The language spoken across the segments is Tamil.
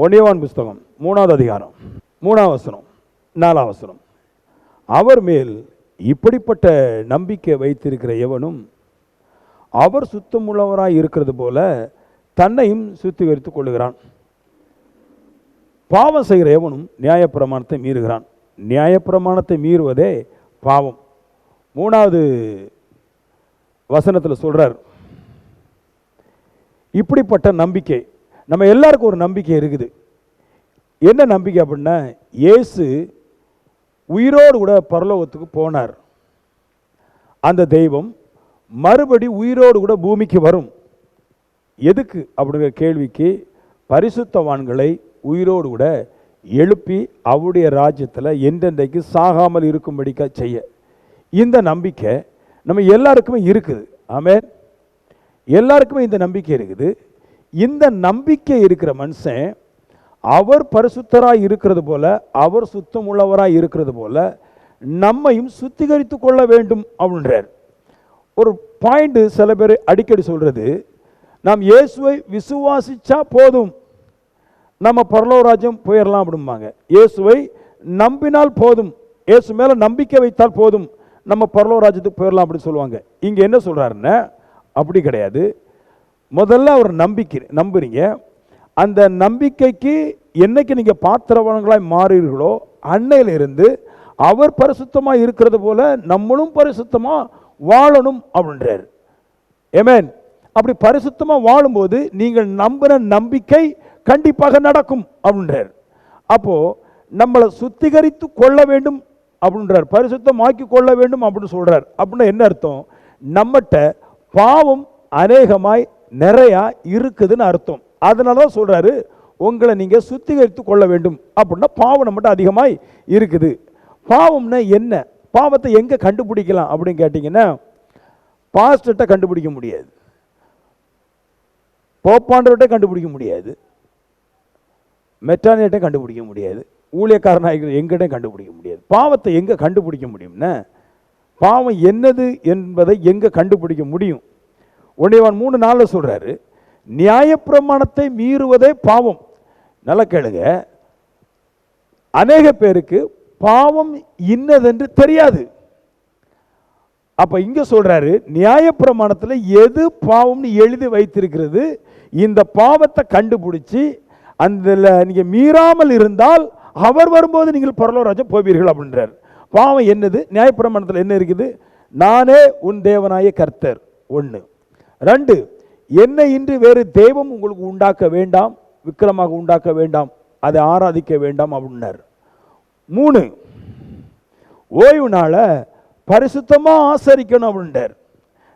யோவான் புஸ்தகம் 3வது அதிகாரம் 3வது வசனம் 4வது வசனம். அவர் மேல் இப்படிப்பட்ட நம்பிக்கை வைத்திருக்கிற எவனும் அவர் சுத்தமுள்ளவராய் இருக்கிறது போல தன்னையும் சுத்திகரித்துக் கொள்ளுகிறான். பாவம் செய்கிற எவனும் நியாயப்பிரமாணத்தை மீறுகிறான். நியாயப்பிரமாணத்தை மீறுவதே பாவம். 3வது வசனத்தில் சொல்றார், இப்படிப்பட்ட நம்பிக்கை. நம்ம எல்லாருக்கும் ஒரு நம்பிக்கை இருக்குது. என்ன நம்பிக்கை அப்படின்னா, இயேசு உயிரோடு கூட பரலோகத்துக்கு போனார். அந்த தெய்வம் மறுபடி உயிரோடு கூட பூமிக்கு வரும். எதுக்கு அப்படிங்கிற கேள்விக்கு, பரிசுத்தவான்களை உயிரோடு கூட எழுப்பி அவருடைய ராஜ்யத்தில் என்றென்றைக்கு சாகாமல் இருக்கும்படிக்க செய்ய. இந்த நம்பிக்கை நம்ம எல்லாருக்குமே இருக்குது. ஆமென். எல்லாருக்குமே இந்த நம்பிக்கை இருக்குது. இந்த நம்பிக்கை இருக்கிற மனுஷன் அவர் பரிசுத்தராய் இருக்கிறது போல, அவர் சுத்தம் உள்ளவராய் இருக்கிறது போல நம்மையும் சுத்திகரித்து கொள்ள வேண்டும் அப்படின்றார். ஒரு பாயிண்ட் சில பேர் அடிக்கடி சொல்றது, நாம் இயேசுவை விசுவாசிச்சா போதும், நம்ம பரலோக ராஜ்யம் போயிடலாம் அப்படிம்பாங்க. இயேசுவை நம்பினால் போதும், இயேசு மேல நம்பிக்கை வைத்தால் போதும், நம்ம பரலோக ராஜ்யத்துக்கு போயிடலாம் அப்படின்னு சொல்லுவாங்க. இங்க என்ன சொல்றாருன்னா, அப்படி கிடையாது. முதல்ல அவர் நம்புறீங்க. அந்த நம்பிக்கைக்கு என்னைக்கு நீங்க பாத்திரவான்களாய் மாறீர்களோ அன்னையிலிருந்து அவர் பரிசுத்தமா இருக்கிறது போல நம்மளும் பரிசுத்தமா வாழணும் அப்படின்றார். ஆமென். அப்படி பரிசுத்தமா வாழும்போது நீங்கள் நம்புற நம்பிக்கை கண்டிப்பாக நடக்கும் அப்படின்றார். அப்போ நம்மளை சுத்திகரித்து கொள்ள வேண்டும் அப்படின்றார், பரிசுத்தமாக்கி கொள்ள வேண்டும் அப்படின்னு சொல்றார். அப்படின்னா என்ன அர்த்தம்? நம்மகிட்ட பாவம் அநேகமாய் நிறையா இருக்குதுன்னு அர்த்தம். அதனால தான் சொல்றாரு, உங்களை நீங்க சுத்திகரித்து கொள்ள வேண்டும். அப்படின்னா பாவம் நம்மகிட்ட அதிகமாய் இருக்குது. பாவம்னா என்ன? பாவத்தை எங்க கண்டுபிடிக்கலாம் அப்படின்னு கேட்டீங்கன்னா, பாஸ்டர்கிட்ட கண்டுபிடிக்க முடியாது, போப்பாண்டவர்கிட்ட கண்டுபிடிக்க முடியாது, மெட்டானியிட்ட கண்டுபிடிக்க முடியாது, ஊழியக்காரனாக எங்கிட்ட கண்டுபிடிக்க முடியாது. பாவத்தை எங்க கண்டுபிடிக்க முடியும்னா, பாவம் என்னது என்பதை எங்க கண்டுபிடிக்க முடியும்? 1 யோவான் 3:4 சொல்றாரு, நியாயப்பிரமாணத்தை மீறுவதே பாவம். நல்லா கேளுங்க, அநேக பேருக்கு பாவம் இன்னதென்று தெரியாது. அப்ப இங்க சொல்றாரு, நியாயப்பிரமாணத்தில் எது பாவம்னு எழுதி வைத்திருக்கிறது, இந்த பாவத்தை கண்டுபிடிச்சு அந்த நீங்க மீறாமல் இருந்தால் அவர் வரும்போது நீங்கள் பரலோக ராஜ்யம் போவீர்கள் அப்படின்றார். பாவம் என்னது? நியாயப்பிரமாணத்தில் என்ன இருக்குது? நானே உன் தேவனாய கர்த்தர் 1. 2, என்னை இன்றி வேறு தெய்வம் உங்களுக்கு உண்டாக்க வேண்டாம், விக்கிரமாக உண்டாக்க வேண்டாம், அதை ஆராதிக்க வேண்டாம் அப்படின்னார். 3, ஓய்வு நாள பரிசுத்தமா ஆசரிக்கணும் அப்படின்றார்.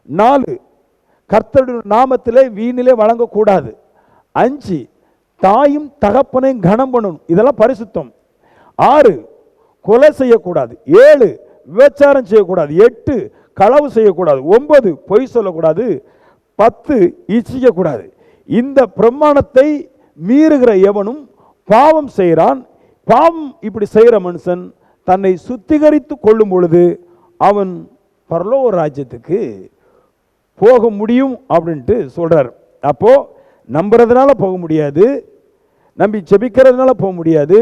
4, கர்த்தருடைய நாமத்திலே வீணிலே வழங்கக்கூடாது. 5, தாயும் தகப்பனையும் கனம் பண்ணணும், இதெல்லாம் பரிசுத்தம். 6, கொலை செய்யக்கூடாது. 7, விபச்சாரம் செய்யக்கூடாது. 8, களவு செய்யக்கூடாது. 9, பொய் சொல்லக்கூடாது. 10, இச்சிக்கக்கூடாது. இந்த பிரமாணத்தை மீறுகிற எவனும் பாவம் செய்கிறான். பாவம் இப்படி செய்கிற மனுஷன் தன்னை சுத்திகரித்து கொள்ளும் பொழுது அவன் பரலோக ராஜ்யத்துக்கு போக முடியும் அப்படின்ட்டு சொல்றார். அப்போ நம்புறதுனால போக முடியாது, நம்பி ஜெபிக்கிறதுனால போக முடியாது,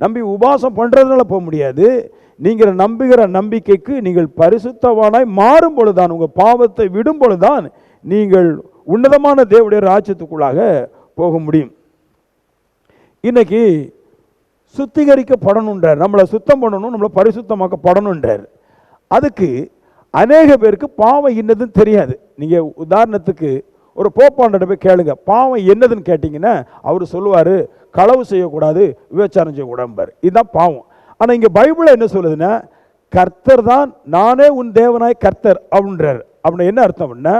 நம்பி உபாசம் பண்றதுனால போக முடியாது. நீங்கள் நம்புகிற நம்பிக்கைக்கு நீங்கள் பரிசுத்தவானாய் மாறும் பொழுதுதான், உங்க பாவத்தை விடும் பொழுதுதான் நீங்கள் உன்னதமான தேவனுடைய ராஜ்யத்துக்குள்ளாக போக முடியும். இன்னைக்கு சுத்திகரிக்கப்படணுன்றார், நம்மளை சுத்தம் பண்ணணும், நம்மளை பரிசுத்தமாக்கப்படணுன்றார். அதுக்கு அநேக பேருக்கு பாவம் என்னதுன்னு தெரியாது. நீங்க உதாரணத்துக்கு ஒரு போப்பாண்ட போய் கேளுங்க, பாவம் என்னதுன்னு கேட்டீங்கன்னா அவர் சொல்லுவாரு, களவு செய்யக்கூடாது, விபச்சாரம் செய்யக்கூடாது. இதுதான் பாவம். ஆனா இங்க பைபிள் என்ன சொல்லுதுன்னா, கர்த்தர் தான் நானே உன் தேவனாய் கர்த்தர் அப்படின்றார். அப்படின்னா என்ன அர்த்தம் அப்படின்னா,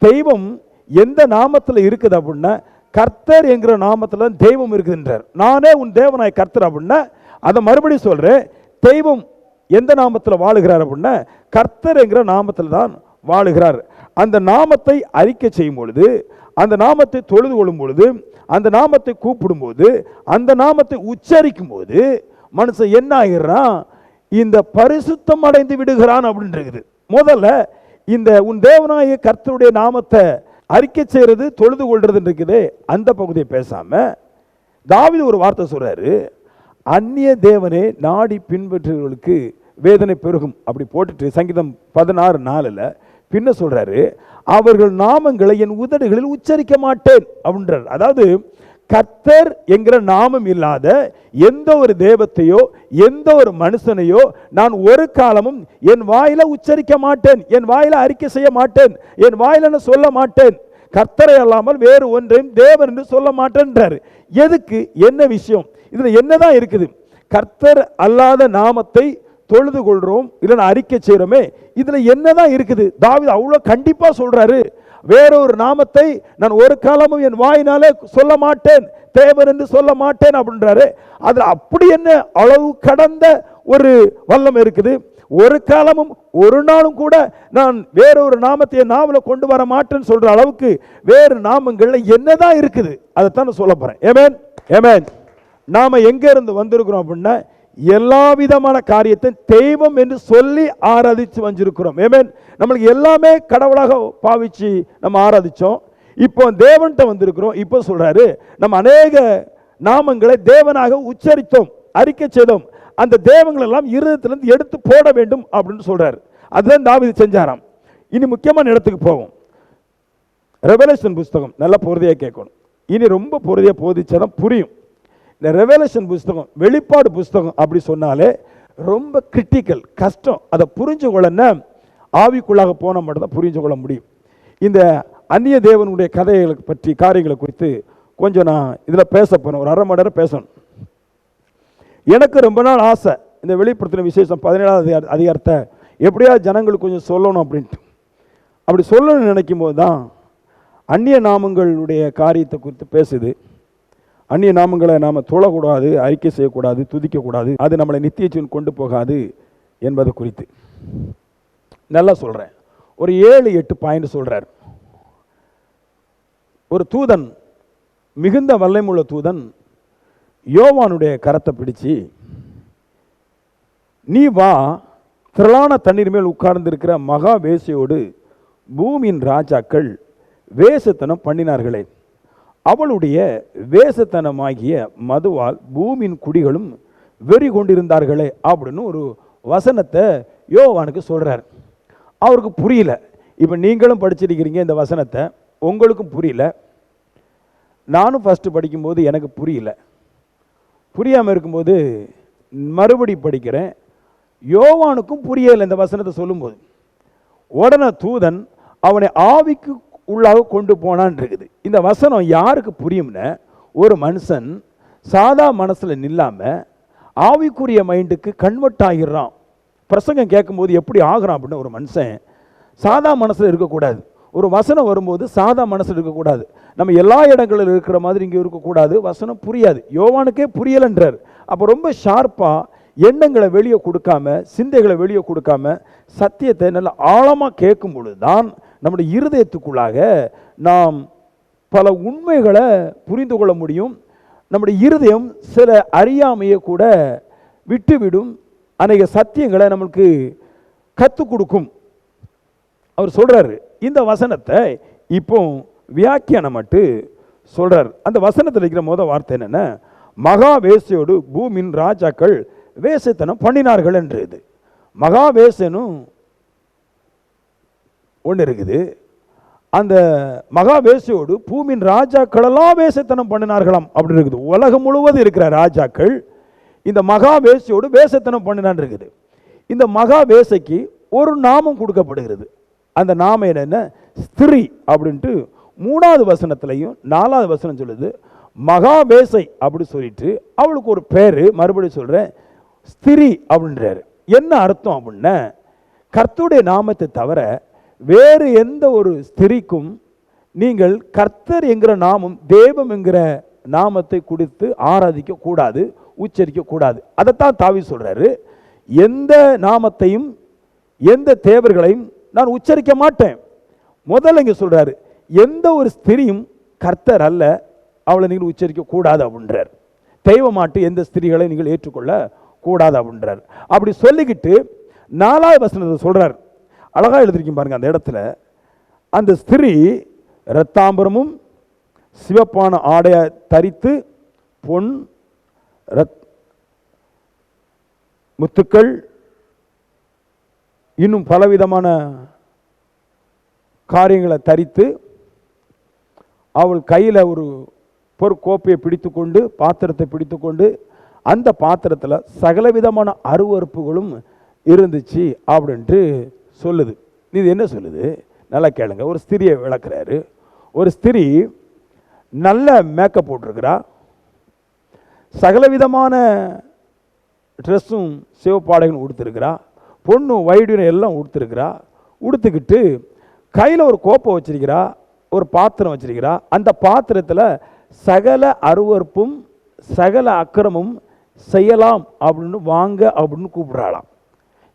தெய்வம் எந்த நாமத்தில் இருக்குது அப்படின்னா, கர்த்தர் என்கிற நாமத்தில் தெய்வம் இருக்குதுன்றார். நானே உன் தேவனாய் கர்த்தர் அப்படின்னா, அதை மறுபடியும் சொல்றேன், தெய்வம் எந்த நாமத்தில் வாழுகிறார் அப்படின்னா, கர்த்தர் என்கிற நாமத்தில் தான் வாழுகிறார். அந்த நாமத்தை அறிக்கை செய்யும் பொழுது, அந்த நாமத்தை தொழுது கொள்ளும் பொழுது, அந்த நாமத்தை கூப்பிடும் போது, அந்த நாமத்தை உச்சரிக்கும் போது மனுஷன் என்ன ஆகிறான்? இந்த பரிசுத்தம் அடைந்து விடுகிறான் அப்படின்றது. முதல்ல இந்த உன் தேவனாய கர்த்தருடைய நாமத்தை அறிக்கை செய்யறது, தொழுது கொள்றது இருக்குது, அந்த பகுதியை பேசாம தாவீது ஒரு வார்த்தை சொல்றாரு, அந்நிய தேவனை நாடி பின்பற்றுவர்களுக்கு வேதனை பெருகும் அப்படி போட்டுட்டு சங்கீதம் 16:4 பின்ன சொல்றாரு, அவர்கள் நாமங்களை என் உதடுகளில் உச்சரிக்க மாட்டேன் அப்படின்றார். அதாவது கர்த்தர் என்கிற நாமம் இல்லாத எந்த ஒரு தெய்வத்தையோ எந்த ஒரு மனுஷனையோ நான் ஒரு காலமும் என் வாயில உச்சரிக்க மாட்டேன், என் வாயில அறிக்கை செய்ய மாட்டேன், என் வாயில சொல்ல மாட்டேன், கர்த்தரை அல்லாமல் வேறு ஒன்றையும் தேவன் என்று சொல்ல மாட்டேன்றாரு. எதுக்கு? என்ன விஷயம் இதுல? என்னதான் இருக்குது? கர்த்தர் அல்லாத நாமத்தை தொழுது கொள்றோம், இல்லைன்னா அறிக்கை செய்யறோமே, இதுல என்னதான் இருக்குது? தாவீது அவ்வளவு கண்டிப்பா சொல்றாரு, வேறொரு நாமத்தை நான் ஒரு காலமும் என் வாயினாலே சொல்ல மாட்டேன், தேவன் என்று சொல்ல மாட்டேன் அப்படின்றாரு. அதுல அப்படி என்ன அளவு கடந்த ஒரு வல்லம் இருக்குது? ஒரு காலமும் ஒரு நாளும் கூட நான் வேறொரு நாமத்தை நாவல கொண்டு வர மாட்டேன்னு சொல்ற அளவுக்கு வேறு நாமங்கள்ல என்னதான் இருக்குது? அதைத்தான் சொல்ல போறேன். ஆமென், ஆமென். நாம எங்க இருந்து வந்திருக்கிறோம் அப்படின்னா, எல்லா விதமான காரியத்தை தெய்வம் என்று சொல்லி ஆராதிச்சு வந்திருக்கிறோம். ஆமென். நம்மளுக்கு எல்லாமே கடவுளாக பாவிச்சு நம்ம ஆராதிச்சோம். இப்போ தேவன்கிட்ட வந்திருக்கிறோம். இப்போ சொல்றாரு, நம்ம அநேக நாமங்களை தேவனாக உச்சரித்தோம், அறிக்கை செய்தோம், அந்த தேவங்கள் எல்லாம் இருதயத்திலிருந்து எடுத்து போட வேண்டும் அப்படின்னு சொல்றாரு. அதுதான் தாவீது செஞ்சாராம். இனி முக்கியமான இடத்துக்கு போவோம். ரெவலேஷன் புஸ்தகம் நல்லா பொறுதியா கேட்கணும். இனி ரொம்ப பொறுதியா போதிச்சாதான் புரியும். இந்த ரெவலேஷன் புஸ்தகம், வெளிப்பாடு புஸ்தகம் அப்படி சொன்னாலே ரொம்ப கிரிட்டிக்கல், கஷ்டம். அதை புரிஞ்சு கொள்ளன ஆவிக்குள்ளாக போன மட்டும் தான் புரிஞ்சு கொள்ள முடியும். இந்த அந்நிய தேவனுடைய கதைகளை பற்றி காரியங்களை குறித்து கொஞ்சம் நான் இதில் பேச போகிறேன். ஒரு 1/2 மணி நேரம் பேசணும். எனக்கு ரொம்ப நாள் ஆசை, இந்த வெளிப்படுத்தின விசேஷம் 17வது அதிகாரத்தை எப்படியா ஜனங்களுக்கு கொஞ்சம் சொல்லணும் அப்படின்ட்டு. அப்படி சொல்லணும்னு நினைக்கும் போது தான் அந்நிய நாமங்களுடைய காரியத்தை குறித்து பேசுது. அந்நிய நாமங்களை நாம் தொழக்கூடாது, அறிக்கை செய்யக்கூடாது, துதிக்கக்கூடாது, அது நம்மளை நித்திய ஜீவன் கொண்டு போகாது என்பது குறித்து நல்லா சொல்கிறேன். ஒரு 7-8 பாயிண்ட் சொல்கிறார். ஒரு தூதன், மிகுந்த வல்லமையுள்ள தூதன் யோவானுடைய கரத்தை பிடிச்சு, நீ வா, திரளான தண்ணீர் மேல் உட்கார்ந்திருக்கிற மகா வேசியோடு பூமியின் ராஜாக்கள் வேசத்தனம் பண்ணினார்களே, அவளுடைய வேசத்தனமாகிய மதுவால் பூமியின் குடிகளும் வெறி கொண்டிருந்தார்களே அப்படின்னு ஒரு வசனத்தை யோவானுக்கு சொல்றார். அவருக்கு புரியல. இப்போ நீங்களும் படிச்சிருக்கிறீங்க இந்த வசனத்தை, உங்களுக்கும் புரியல. நானும் ஃபஸ்ட்டு படிக்கும்போது எனக்கு புரியல. புரியாமல் இருக்கும்போது மறுபடி படிக்கிறேன், யோவானுக்கும் புரியலை இந்த வசனத்தை சொல்லும்போது. உடனே தூதன் அவனை ஆவிக்கு உள்ளாக கொண்டு போனான் இருக்குது. இந்த வசனம் யாருக்கு புரியும்னா, ஒரு மனுஷன் சாதா மனசில் நில்லாமல் ஆவிக்குரிய மைண்டுக்கு கன்வெர்ட் ஆகிடுறான். பிரசங்கம் கேட்கும்போது எப்படி ஆகிறான் அப்படின்னு, ஒரு மனுஷன் சாதா மனசில் இருக்கக்கூடாது. ஒரு வசனம் வரும்போது சாதா மனசில் இருக்கக்கூடாது. நம்ம எல்லா இடங்களில் இருக்கிற மாதிரி இங்கே இருக்கக்கூடாது. வசனம் புரியாது. யோவானுக்கே புரியலைன்றார். அப்போ ரொம்ப ஷார்ப்பாக எண்ணங்களை வெளியே கொடுக்காம, சிந்தைகளை வெளியே கொடுக்காம, சத்தியத்தை நல்ல ஆழமாக கேட்கும் பொழுது தான் நம்முடைய இருதயத்துக்குள்ளாக நாம் பல உண்மைகளை புரிந்து கொள்ள முடியும். நம்முடைய இருதயம் சில அறியாமையை கூட விட்டுவிடும், அநேக சத்தியங்களை நம்மளுக்கு கற்றுக் கொடுக்கும். அவர் சொல்றாரு, இந்த வசனத்தை இப்போ வியாக்கியானம் மட்டும் சொல்றார். அந்த வசனத்தில் இருக்கிற முதல் வார்த்தை என்னன்னா, மகா வேசையோடு பூமியின் ராஜாக்கள் வேசத்தனம் பண்ணினார்கள் என்று. இது மகா வேசனும் ஒன்று இருக்குது. அந்த மகா வேசையோடு பூமியின் ராஜாக்களெல்லாம் வேசத்தனம் பண்ணினார்களாம் அப்படி இருக்குது. உலகம் முழுவதும் இருக்கிற ராஜாக்கள் இந்த மகா வேசையோடு வேசத்தனம் பண்ணினான் இருக்குது. இந்த மகா வேசைக்கு ஒரு நாமம் கொடுக்கப்படுகிறது. அந்த நாமம் என்னென்ன? ஸ்திரீ அப்படின்ட்டு 3வது வசனத்திலையும் 4வது வசனம் சொல்லுது. மகா வேசை அப்படி சொல்லிட்டு அவளுக்கு ஒரு பேர், மறுபடியும் சொல்கிறேன், ஸ்திரீ அப்படின்றாரு. என்ன அர்த்தம் அப்படின்னா, கர்த்தருடைய நாமத்தை தவிர வேறு எந்த ஒரு ஸ்திரீக்கும் நீங்கள் கர்த்தர் என்கிற நாமம், தெய்வம் என்கிற நாமத்தை கொடுத்து ஆராதிக்க கூடாது, உச்சரிக்க கூடாது. அதைத்தான் தாவீது சொல்றாரு, எந்த நாமத்தையும் எந்த தேவர்களையும் நான் உச்சரிக்க மாட்டேன். முதல்ல இங்கே சொல்றாரு, எந்த ஒரு ஸ்திரியும் கர்த்தர் அல்ல, அவளை நீங்கள் உச்சரிக்க கூடாது அப்படின்றார். தெய்வமாட்டு எந்த ஸ்திரிகளை நீங்கள் ஏற்றுக்கொள்ள கூடாது அப்படின்றார். அப்படி சொல்லிக்கிட்டு 4வது வசனத்தை சொல்றார். அழகாக எழுதிருக்கீங்க பாருங்க. அந்த இடத்துல அந்த ஸ்திரீ இரத்தாம்பரமும் சிவப்பான ஆடைய தரித்து பொன், முத்துக்கள், இன்னும் பலவிதமான காரியங்களை தரித்து அவள் கையில் ஒரு பொற்கோப்பையை பிடித்து கொண்டு, பாத்திரத்தை பிடித்து கொண்டு, அந்த பாத்திரத்தில் சகலவிதமான அருவறுப்புகளும் இருந்துச்சு அப்படின்ட்டு சொல்லுது. இது என்ன சொல்லுது? நல்லா கேளுங்க. ஒரு ஸ்திரியை விளக்குறாரு. ஒரு ஸ்திரீ நல்ல மேக்கப் போட்டிருக்கிறா, சகலவிதமான ட்ரெஸ்ஸும் சிவப்பாடைகளும் உடுத்திருக்கிறா, பொண்ணும் வைடியும் எல்லாம் உடுத்திருக்கிறா. உடுத்துக்கிட்டு கையில் ஒரு கோப்பை வச்சிருக்கிறா, ஒரு பாத்திரம் வச்சிருக்கிறா. அந்த பாத்திரத்தில் சகல அருவறுப்பும் சகல அக்கிரமும் செய்யலாம் அப்படின்னு வாங்க அப்படின்னு கூப்பிடுறாளாம்.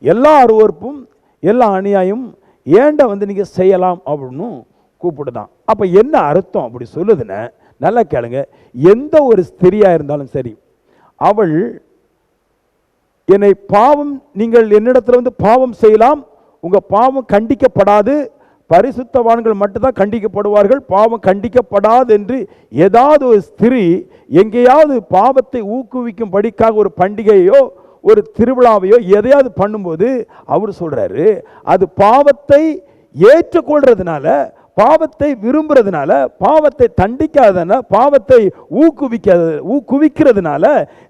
எல்லா அருவறுப்பும் எல்லா அநியாயம் ஏண்ட நீங்கள் செய்யலாம் அப்படின்னு கூப்பிடுதான். அப்போ என்ன அர்த்தம் அப்படி சொல்லுதுன்னு நல்லா கேளுங்க. எந்த ஒரு ஸ்திரியாக இருந்தாலும் சரி, அவள் என்னை பாவம், நீங்கள் என்னிடத்தில் பாவம் செய்யலாம், உங்கள் பாவம் கண்டிக்கப்படாது, பரிசுத்தவான்கள் மட்டும்தான் கண்டிக்கப்படுவார்கள், பாவம் கண்டிக்கப்படாது என்று ஏதாவது ஒரு ஸ்திரீ எங்கேயாவது பாவத்தை ஊக்குவிக்கும்படிக்காக ஒரு பண்டிகையோ ஒரு திருவிழாவையோ எதையாவது பண்ணும்போது அவர் சொல்றாரு, அது பாவத்தை ஏற்றுக்கொள்றதுனால, பாவத்தை விரும்புறதுனால, பாவத்தை தண்டிக்காதனால, பாவத்தை ஊக்குவிக்கிறதுனால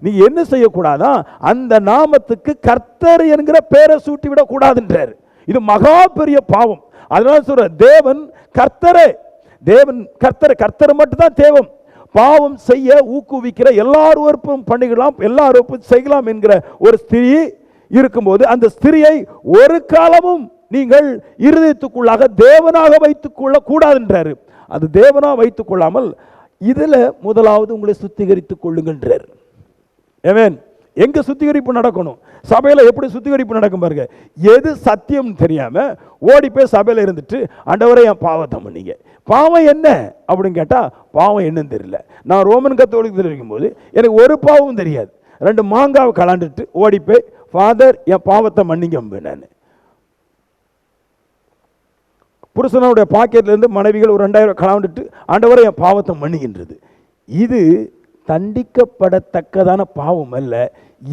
நீ என்ன செய்யக்கூடாதான், அந்த நாமத்துக்கு கர்த்தர் என்கிற பேரை சூட்டி விட கூடாதுன்றார். இது மகா பெரிய பாவம். அதனால சொல்ற, தேவன் கர்த்தரே, தேவன் கர்த்தர் மட்டும்தான் தேவன். பாவம் செய்ய ஊக்குவிக்கிற எல்லாரும் பண்ணிக்கலாம், எல்லாரும் செய்யலாம் என்கிற ஒரு ஸ்திரீ இருக்கும்போது அந்த ஸ்திரியை ஒரு காலமும் நீங்கள் இருதயத்துக்குள்ளாக தேவனாக வைத்துக் கொள்ள கூடாதுன்றாரு. அது தேவனா வைத்துக் கொள்ளாமல் இதுல முதலாவது உங்களை சுத்திகரித்துக் கொள்ளுங்கன்றார். ஆமென். எங்க சுத்திகரிப்பு நடக்கணும்? சபையில எப்படி சுத்திகரிப்பு நடக்கும் பாருங்க. எது சத்தியம் தெரியாம ஓடி போய் சபையில இருந்துட்டு, ஆண்டவரே என் பாவத்தை மன்னிங்க. பாவம் என்ன அப்படின்னு கேட்டா, பாவம் என்னன்னு தெரியல. நான் ரோமன் கத்தோலிக்கத்தில் இருக்கும்போது எனக்கு ஒரு பாவமும் தெரியாது. 2 மாங்காவை கலாண்டுட்டு ஓடி போய், ஃபாதர் என் பாவத்தை மன்னிங்க. நான் புருஷனுடைய பாக்கெட்ல இருந்து மனைவிகள் ஒரு 2000 கலாண்டுட்டு, ஆண்டவரே என் பாவத்தை மன்னிக்கின்றது. இது தண்டிக்கப்படத்தக்கதான பாவம் அல்ல.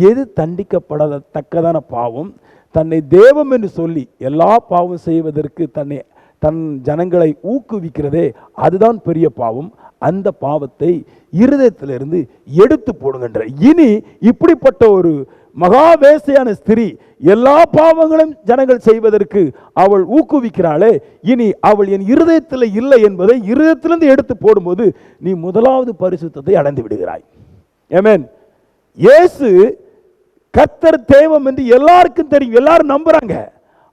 எது தண்டிக்கப்படத்தக்கதான பாவம்? தன்னை தேவம் என்று சொல்லி எல்லா பாவம் செய்வதற்கு தன் ஜனங்களை ஊக்குவிக்கிறதே, அதுதான் பெரிய பாவம். அந்த பாவத்தை இருதயத்திலிருந்து எடுத்து போடுங்கன்ற. இனி இப்படிப்பட்ட ஒரு மகாவேசையான ஸ்திரீ எல்லா பாவங்களும் ஜனங்கள் செய்வதற்கு அவள் ஊக்குவிக்கிறாளே, இனி அவள் என் இருதயத்தில் இல்லை என்பதை இருதயத்திலிருந்து எடுத்து போடும்போது நீ முதலாவது பரிசுத்தத்தை அடைந்து விடுகிறாய். ஆமென். இயேசு கர்த்தர் தேவம் என்று எல்லாருக்கும் தெரியும், எல்லாரும் நம்புறாங்க.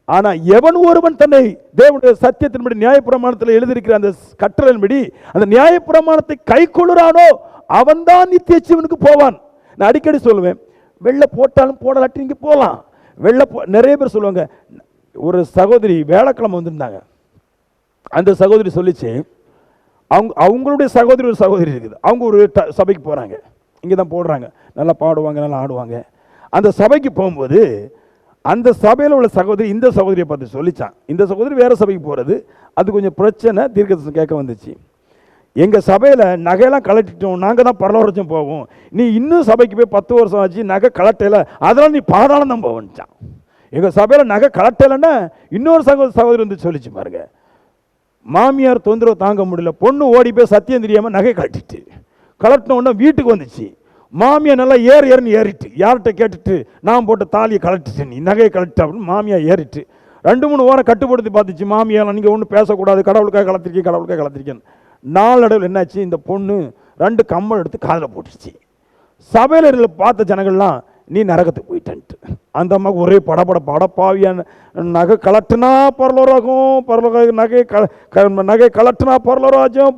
ஆனா எவன் ஒருவன் தன்னை தேவனுடைய சத்தியத்தின்படி நியாயப்பிரமாணத்தில் எழுதியிருக்கிற அந்த கட்டளையின்படி அந்த நியாயப்பிரமாணத்தை கை கொள்ளுறானோ அவன்தான் நித்திய ஜீவனுக்கு போவான். நான் அடிக்கடி சொல்லுவேன், வெள்ளை போட்டாலும் போடலாட்டி நீங்க போகலாம். நிறைய பேர் சொல்லுவாங்க. ஒரு சகோதரி வேலைக்கிழமை வந்திருந்தாங்க. அந்த சகோதரி சொல்லிச்சு, அவங்களுடைய சகோதரி ஒரு சகோதரி இருக்குது, அவங்க ஒரு சபைக்கு போறாங்க, இங்கே தான் போடுறாங்க, நல்லா பாடுவாங்க, நல்லா ஆடுவாங்க. அந்த சபைக்கு போகும்போது அந்த சபையில் உள்ள சகோதரி இந்த சகோதரியை பார்த்து சொல்லிச்சான். இந்த சகோதரி வேற சபைக்கு போகிறது, அது கொஞ்சம் பிரச்சனை, தீர்க்கதரிசனம் கேட்க வந்துச்சு. எங்கள் சபையில் நகையெல்லாம் கலட்டிட்டோம், நாங்கள் தான் பரலோகராஜ்யம் போவோம், நீ இன்னும் சபைக்கு போய் 10 வருஷம் ஆச்சு, நகை கலட்டையில், அதெல்லாம் நீ பாதாளம் தான் போவன்ச்சான். எங்கள் சபையில் நகை கலட்டையிலன்னா இன்னொரு சகோதரி வந்து சொல்லிச்சு பாருங்க, மாமியார் தொந்தரவு தாங்க முடியல, பொண்ணு ஓடி போய் சத்தியம் தெரியாமல் நகை கலட்டிட்டு, கலட்டினோன்னா வீட்டுக்கு வந்துச்சு. மாமியார் நல்லா ஏறுன்னு ஏறிட்டு, யார்கிட்ட கேட்டுட்டு நான் போட்ட தாலியை கலட்டிட்டு, நீ நகையை கலட்டிட்ட அப்படின்னு மாமியார் ஏறிட்டு 2-3 வாரம் கட்டுப்படுத்தி பார்த்துச்சு. மாமியார் நீங்கள் ஒன்றும் பேசக்கூடாது, கடவுளுக்காக கலத்திருக்கேன்னு. நாளடைவில் என்னாச்சு, இந்த பொண்ணு 2 கம்மல் எடுத்து காதில் போட்டுச்சு. சபையில் பார்த்த ஜனங்கள்லாம் நீ நரகத்துக்கு போயிட்டன்ட்டு. அந்த அம்மாவுக்கு ஒரே படப்பாவியான, நகை கலட்டுனா பரலோகம், நகை கலட்டுனா பரலோராஜ்யம்,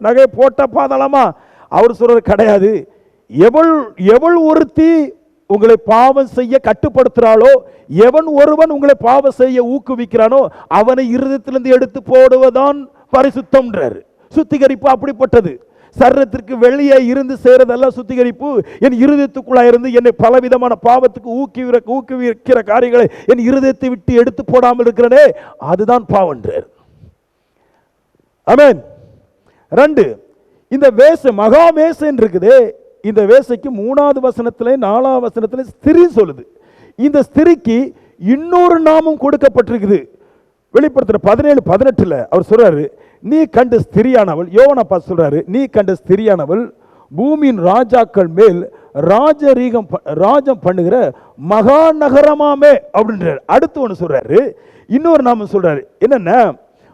நகை போட்ட பாதாளமா? அவர் சொல்றது கிடையாது. எவள் ஒருத்தி உங்களை பாவம் செய்ய கட்டுப்படுத்துறாளோ, எவன் ஒருவன் உங்களை பாவம் செய்ய ஊக்குவிக்கிறானோ அவனை இருதயத்திலிருந்து எடுத்து போடுவதான் பரிசுத்தம்ன்றாரு. சுத்திகரிப்பு அப்படிப்பட்டது. சரீரத்திற்கு வெளியே இருந்து சேரதெல்லாம் சுத்திகரிப்பு. என் இருதயத்துக்குள்ளா இருந்து என்னை பலவிதமான பாவத்துக்கு ஊக்குவிக்கிற காரியங்களை என் இருதயத்தை விட்டு எடுத்து போடாமல் இருக்கிறனே, அதுதான் பாவம்ன்றார். ஆமென். 2, இந்த வேஷம் மகா வேஷம் இருக்குது, இந்த வேசைக்கு 3வது வசனத்துல 4வது வசனத்துல ஸ்திரீ சொல்லுது. இந்த ஸ்திரீக்கு இன்னொரு நாமம் கொடுக்கப்பட்டிருக்குது. வெளிப்படுத்துற 17:18 அவர் சொல்றாரு, நீ கண்ட ஸ்திரியானவள், யோவான் அப்பா சொல்றாரு, நீ கண்ட ஸ்திரியானவள் பூமியின் ராஜாக்கள் மேல் ராஜம் பண்ணுகிற மகா நகரமாமே அப்படின்றார். அடுத்து ஒன்று சொல்றாரு, இன்னொரு நாமம் சொல்றாரு, என்னன்னா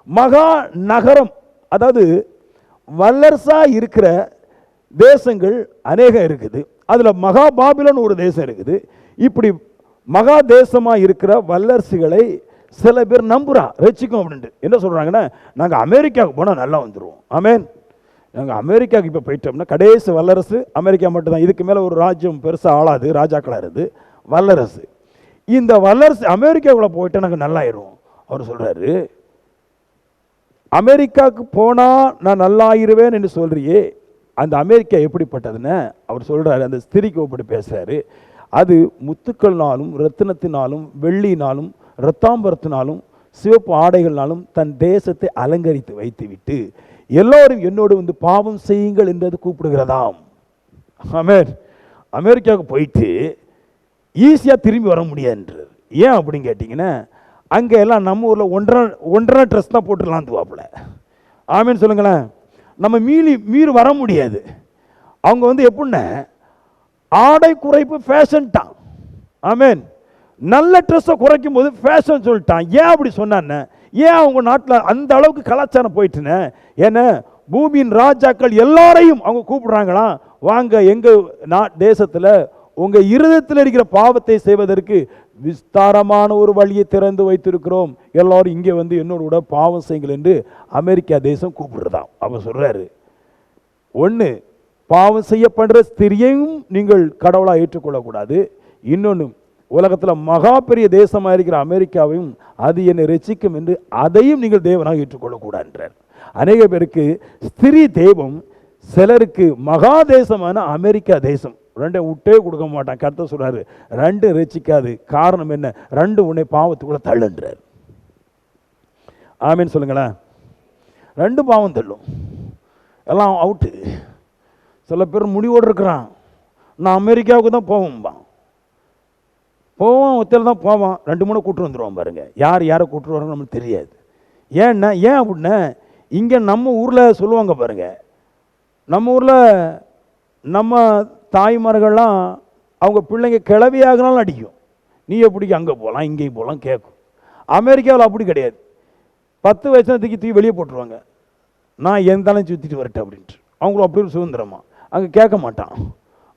மகா நகரம். அதாவது வல்லரசா இருக்கிற தேசங்கள் அநேகம் இருக்குது, அதுல மகா பாபிலோன் ஒரு தேசம் இருக்குது. இப்படி மகா தேசமா இருக்கிற வல்லரசுகளை சில பேர் நம்புறா ரசிக்கும் அப்படின்ட்டு. என்ன சொல்றாங்கன்னா, நாங்க அமெரிக்காவுக்கு போனா நல்லா வந்துருவோம். ஆமேன். நாங்க அமெரிக்காவுக்கு இப்ப போயிட்டோம்னா கடைசி வல்லரசு அமெரிக்கா மட்டும்தான். இதுக்கு மேல ஒரு ராஜ்யம் பெருசா ஆளாது, ராஜாக்களா இருந்து வல்லரசு. இந்த வல்லரசு அமெரிக்காவுக்குள்ள போயிட்டா நாங்க நல்லாயிருவோம். அவர் சொல்றாரு, அமெரிக்காவுக்கு போனா நான் நல்லாயிருவேன் என்று சொல்றியே, அந்த அமெரிக்கா எப்படிப்பட்டதுன்னு அவர் சொல்றாரு. அந்த ஸ்திரிக்கு ஒப்படி பேசுறாரு. அது முத்துக்கள்னாலும் ரத்தினத்தினாலும் வெள்ளினாலும் இரத்தாம்பரத்தினாலும் சிவப்பு ஆடைகள்னாலும் தன் தேசத்தை அலங்கரித்து வைத்து விட்டு எல்லோரும் என்னோடு வந்து பாவம் செய்யுங்கள் என்றது கூப்பிடுகிறதாம். ஆமென். அமெரிக்காவுக்கு போயிட்டு ஈஸியாக திரும்பி வர முடியாதுன்றது. ஏன் அப்படின்னு கேட்டிங்கன்னா, அங்கே எல்லாம் நம்ம ஊரில் ஒன்றரை ட்ரெஸ் தான் போட்டுடலாம் துவாப்பில். ஆமேன்னு சொல்லுங்களேன். நம்ம மீறி வர முடியாது. அவங்க வந்து எப்படின்னா ஆடை குறைப்பு ஃபேஷன் தான். ஆமேன். நல்ல ட்ரெஸ்ஸை குறைக்கும் போது ஃபேஷன் சொல்லிட்டான். ஏன் அப்படி சொன்னான்னு, ஏன் அவங்க நாட்டில் அந்த அளவுக்கு கலாச்சாரம் போயிட்டுன்னு, ஏன்னா பூமியின் ராஜாக்கள் எல்லாரையும் அவங்க கூப்பிடுறாங்களாம், வாங்க எங்கள் தேசத்தில் உங்கள் இருதயத்தில் இருக்கிற பாவத்தை செய்வதற்கு விஸ்தாரமான ஒரு வழியை திறந்து வைத்திருக்கிறோம், எல்லாரும் இங்கே வந்து என்னோட கூட பாவம் செய்யுங்கள் என்று அமெரிக்கா தேசம் கூப்பிடுறதாம். அவர் சொல்கிறாரு, ஒன்று பாவம் செய்யப்படுற ஸ்திரியையும் நீங்கள் கடவுளாக ஏற்றுக்கொள்ளக்கூடாது, இன்னொன்று உலகத்தில் மகா பெரிய தேசமாக இருக்கிற அமெரிக்காவையும் அது என்னை ரசிக்கும் என்று அதையும் நீங்கள் தேவனாக ஏற்றுக்கொள்ளக்கூடாதுன்றார். அநேக பேருக்கு ஸ்திரீ தெய்வம், சிலருக்கு மகா தேசமான அமெரிக்கா தேசம். ரெண்டை விட்டே கொடுக்க மாட்டான். கர்த்தர் சொல்றாரு, ரெண்டு ரசிக்காது. காரணம் என்ன? ரெண்டு உன்னை பாவத்துக்குள்ள தள்ளுன்றார். ஆமீன் சொல்லுங்களேன். ரெண்டு பாவம் தள்ளும், எல்லாம் அவுட்டு. சில பேர் முடிவோடு இருக்கிறான், நான் அமெரிக்காவுக்கு தான் போவோம்பான். போவான், ஒத்தையில் தான் போவான், 2-3 கூட்டு வந்துடுவான். பாருங்க, யார் யாரை கூட்டு வரோன்னு நம்மளுக்கு தெரியாது. ஏன்னா ஏன் அப்படின்னா, இங்கே நம்ம ஊரில் சொல்லுவாங்க பாருங்க, நம்ம ஊரில் நம்ம தாய்மார்கள்லாம் அவங்க பிள்ளைங்க கிளவியாகனாலும் அடிக்கும், நீ எப்படி அங்கே போகலாம் இங்கேயும் போகலாம் கேட்கும். அமெரிக்காவில் அப்படி கிடையாது. 10 வயசுல தூக்கி வெளியே போட்டுருவாங்க, நான் எந்தாலும் சுற்றிட்டு வரட்டேன் அப்படின்ட்டு. அவங்களும் அப்படி ஒரு சுதந்திரமா அங்கே கேட்க மாட்டான்.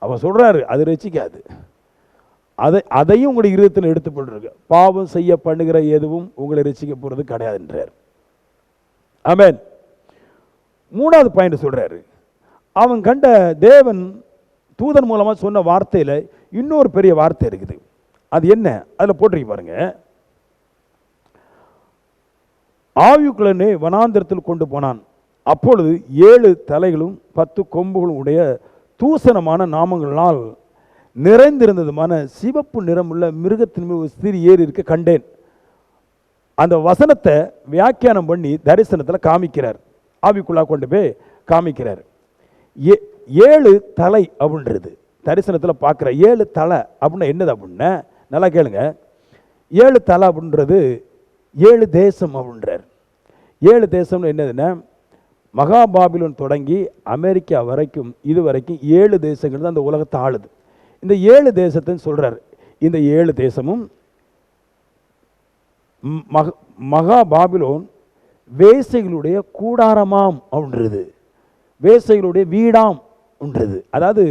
அவன் சொல்கிறாரு, அது ரசிக்காது. அதையும் உங்களுடைய இருதயத்தில் எடுத்து போட்டுருக்கு. பாவம் செய்ய பண்ணுகிற எதுவும் உங்களை ரசிக்க போகிறது கிடையாதுன்றார். ஆமென். 3வது பாயிண்ட் சொல்றாரு, அவன் கண்ட தேவன் தூதன் மூலமா சொன்ன வார்த்தையில இன்னொரு பெரிய வார்த்தை இருக்குது. அது என்ன? அதுல போட்டிருக்கு பாருங்க, ஆவிக்குள்ளே வனாந்திரத்தில் கொண்டு போனான். அப்பொழுது 7 தலைகளும் 10 கொம்புகளும் உடைய தூசணமான நாமங்களால் நிறைந்திருந்ததுமான சிவப்பு நிறமுள்ள மிருகத்தின் மேல் ஒரு ஸ்திரீ ஏறி இருக்க கண்டேன். அந்த வசனத்தை வியாக்கியானம் பண்ணி தரிசனத்தில் காமிக்கிறார். ஆவிக்குள்ளா கொண்டு போய் காமிக்கிறார். 7 தலை அப்படின்றது தரிசனத்தில் பார்க்குற 7 தலை அப்படின்னா என்னது அப்படின்னா, நல்லா கேளுங்க. 7 தலை அப்படின்றது 7 தேசம் அப்படின்றார். 7 தேசம்னு என்னதுன்னா, மகாபாபிலோன் தொடங்கி அமெரிக்கா வரைக்கும் இது வரைக்கும் 7 தேசங்கள் தான் அந்த உலகத்தை ஆளுது. இந்த 7 தேசத்தைன்னு சொல்றார். இந்த 7 தேசமும் மகாபாபிலோன் வேசைகளுடைய கூடாரமாம் அப்படின்றது, வேசைகளுடைய வீடாம் என்றது. அதாவது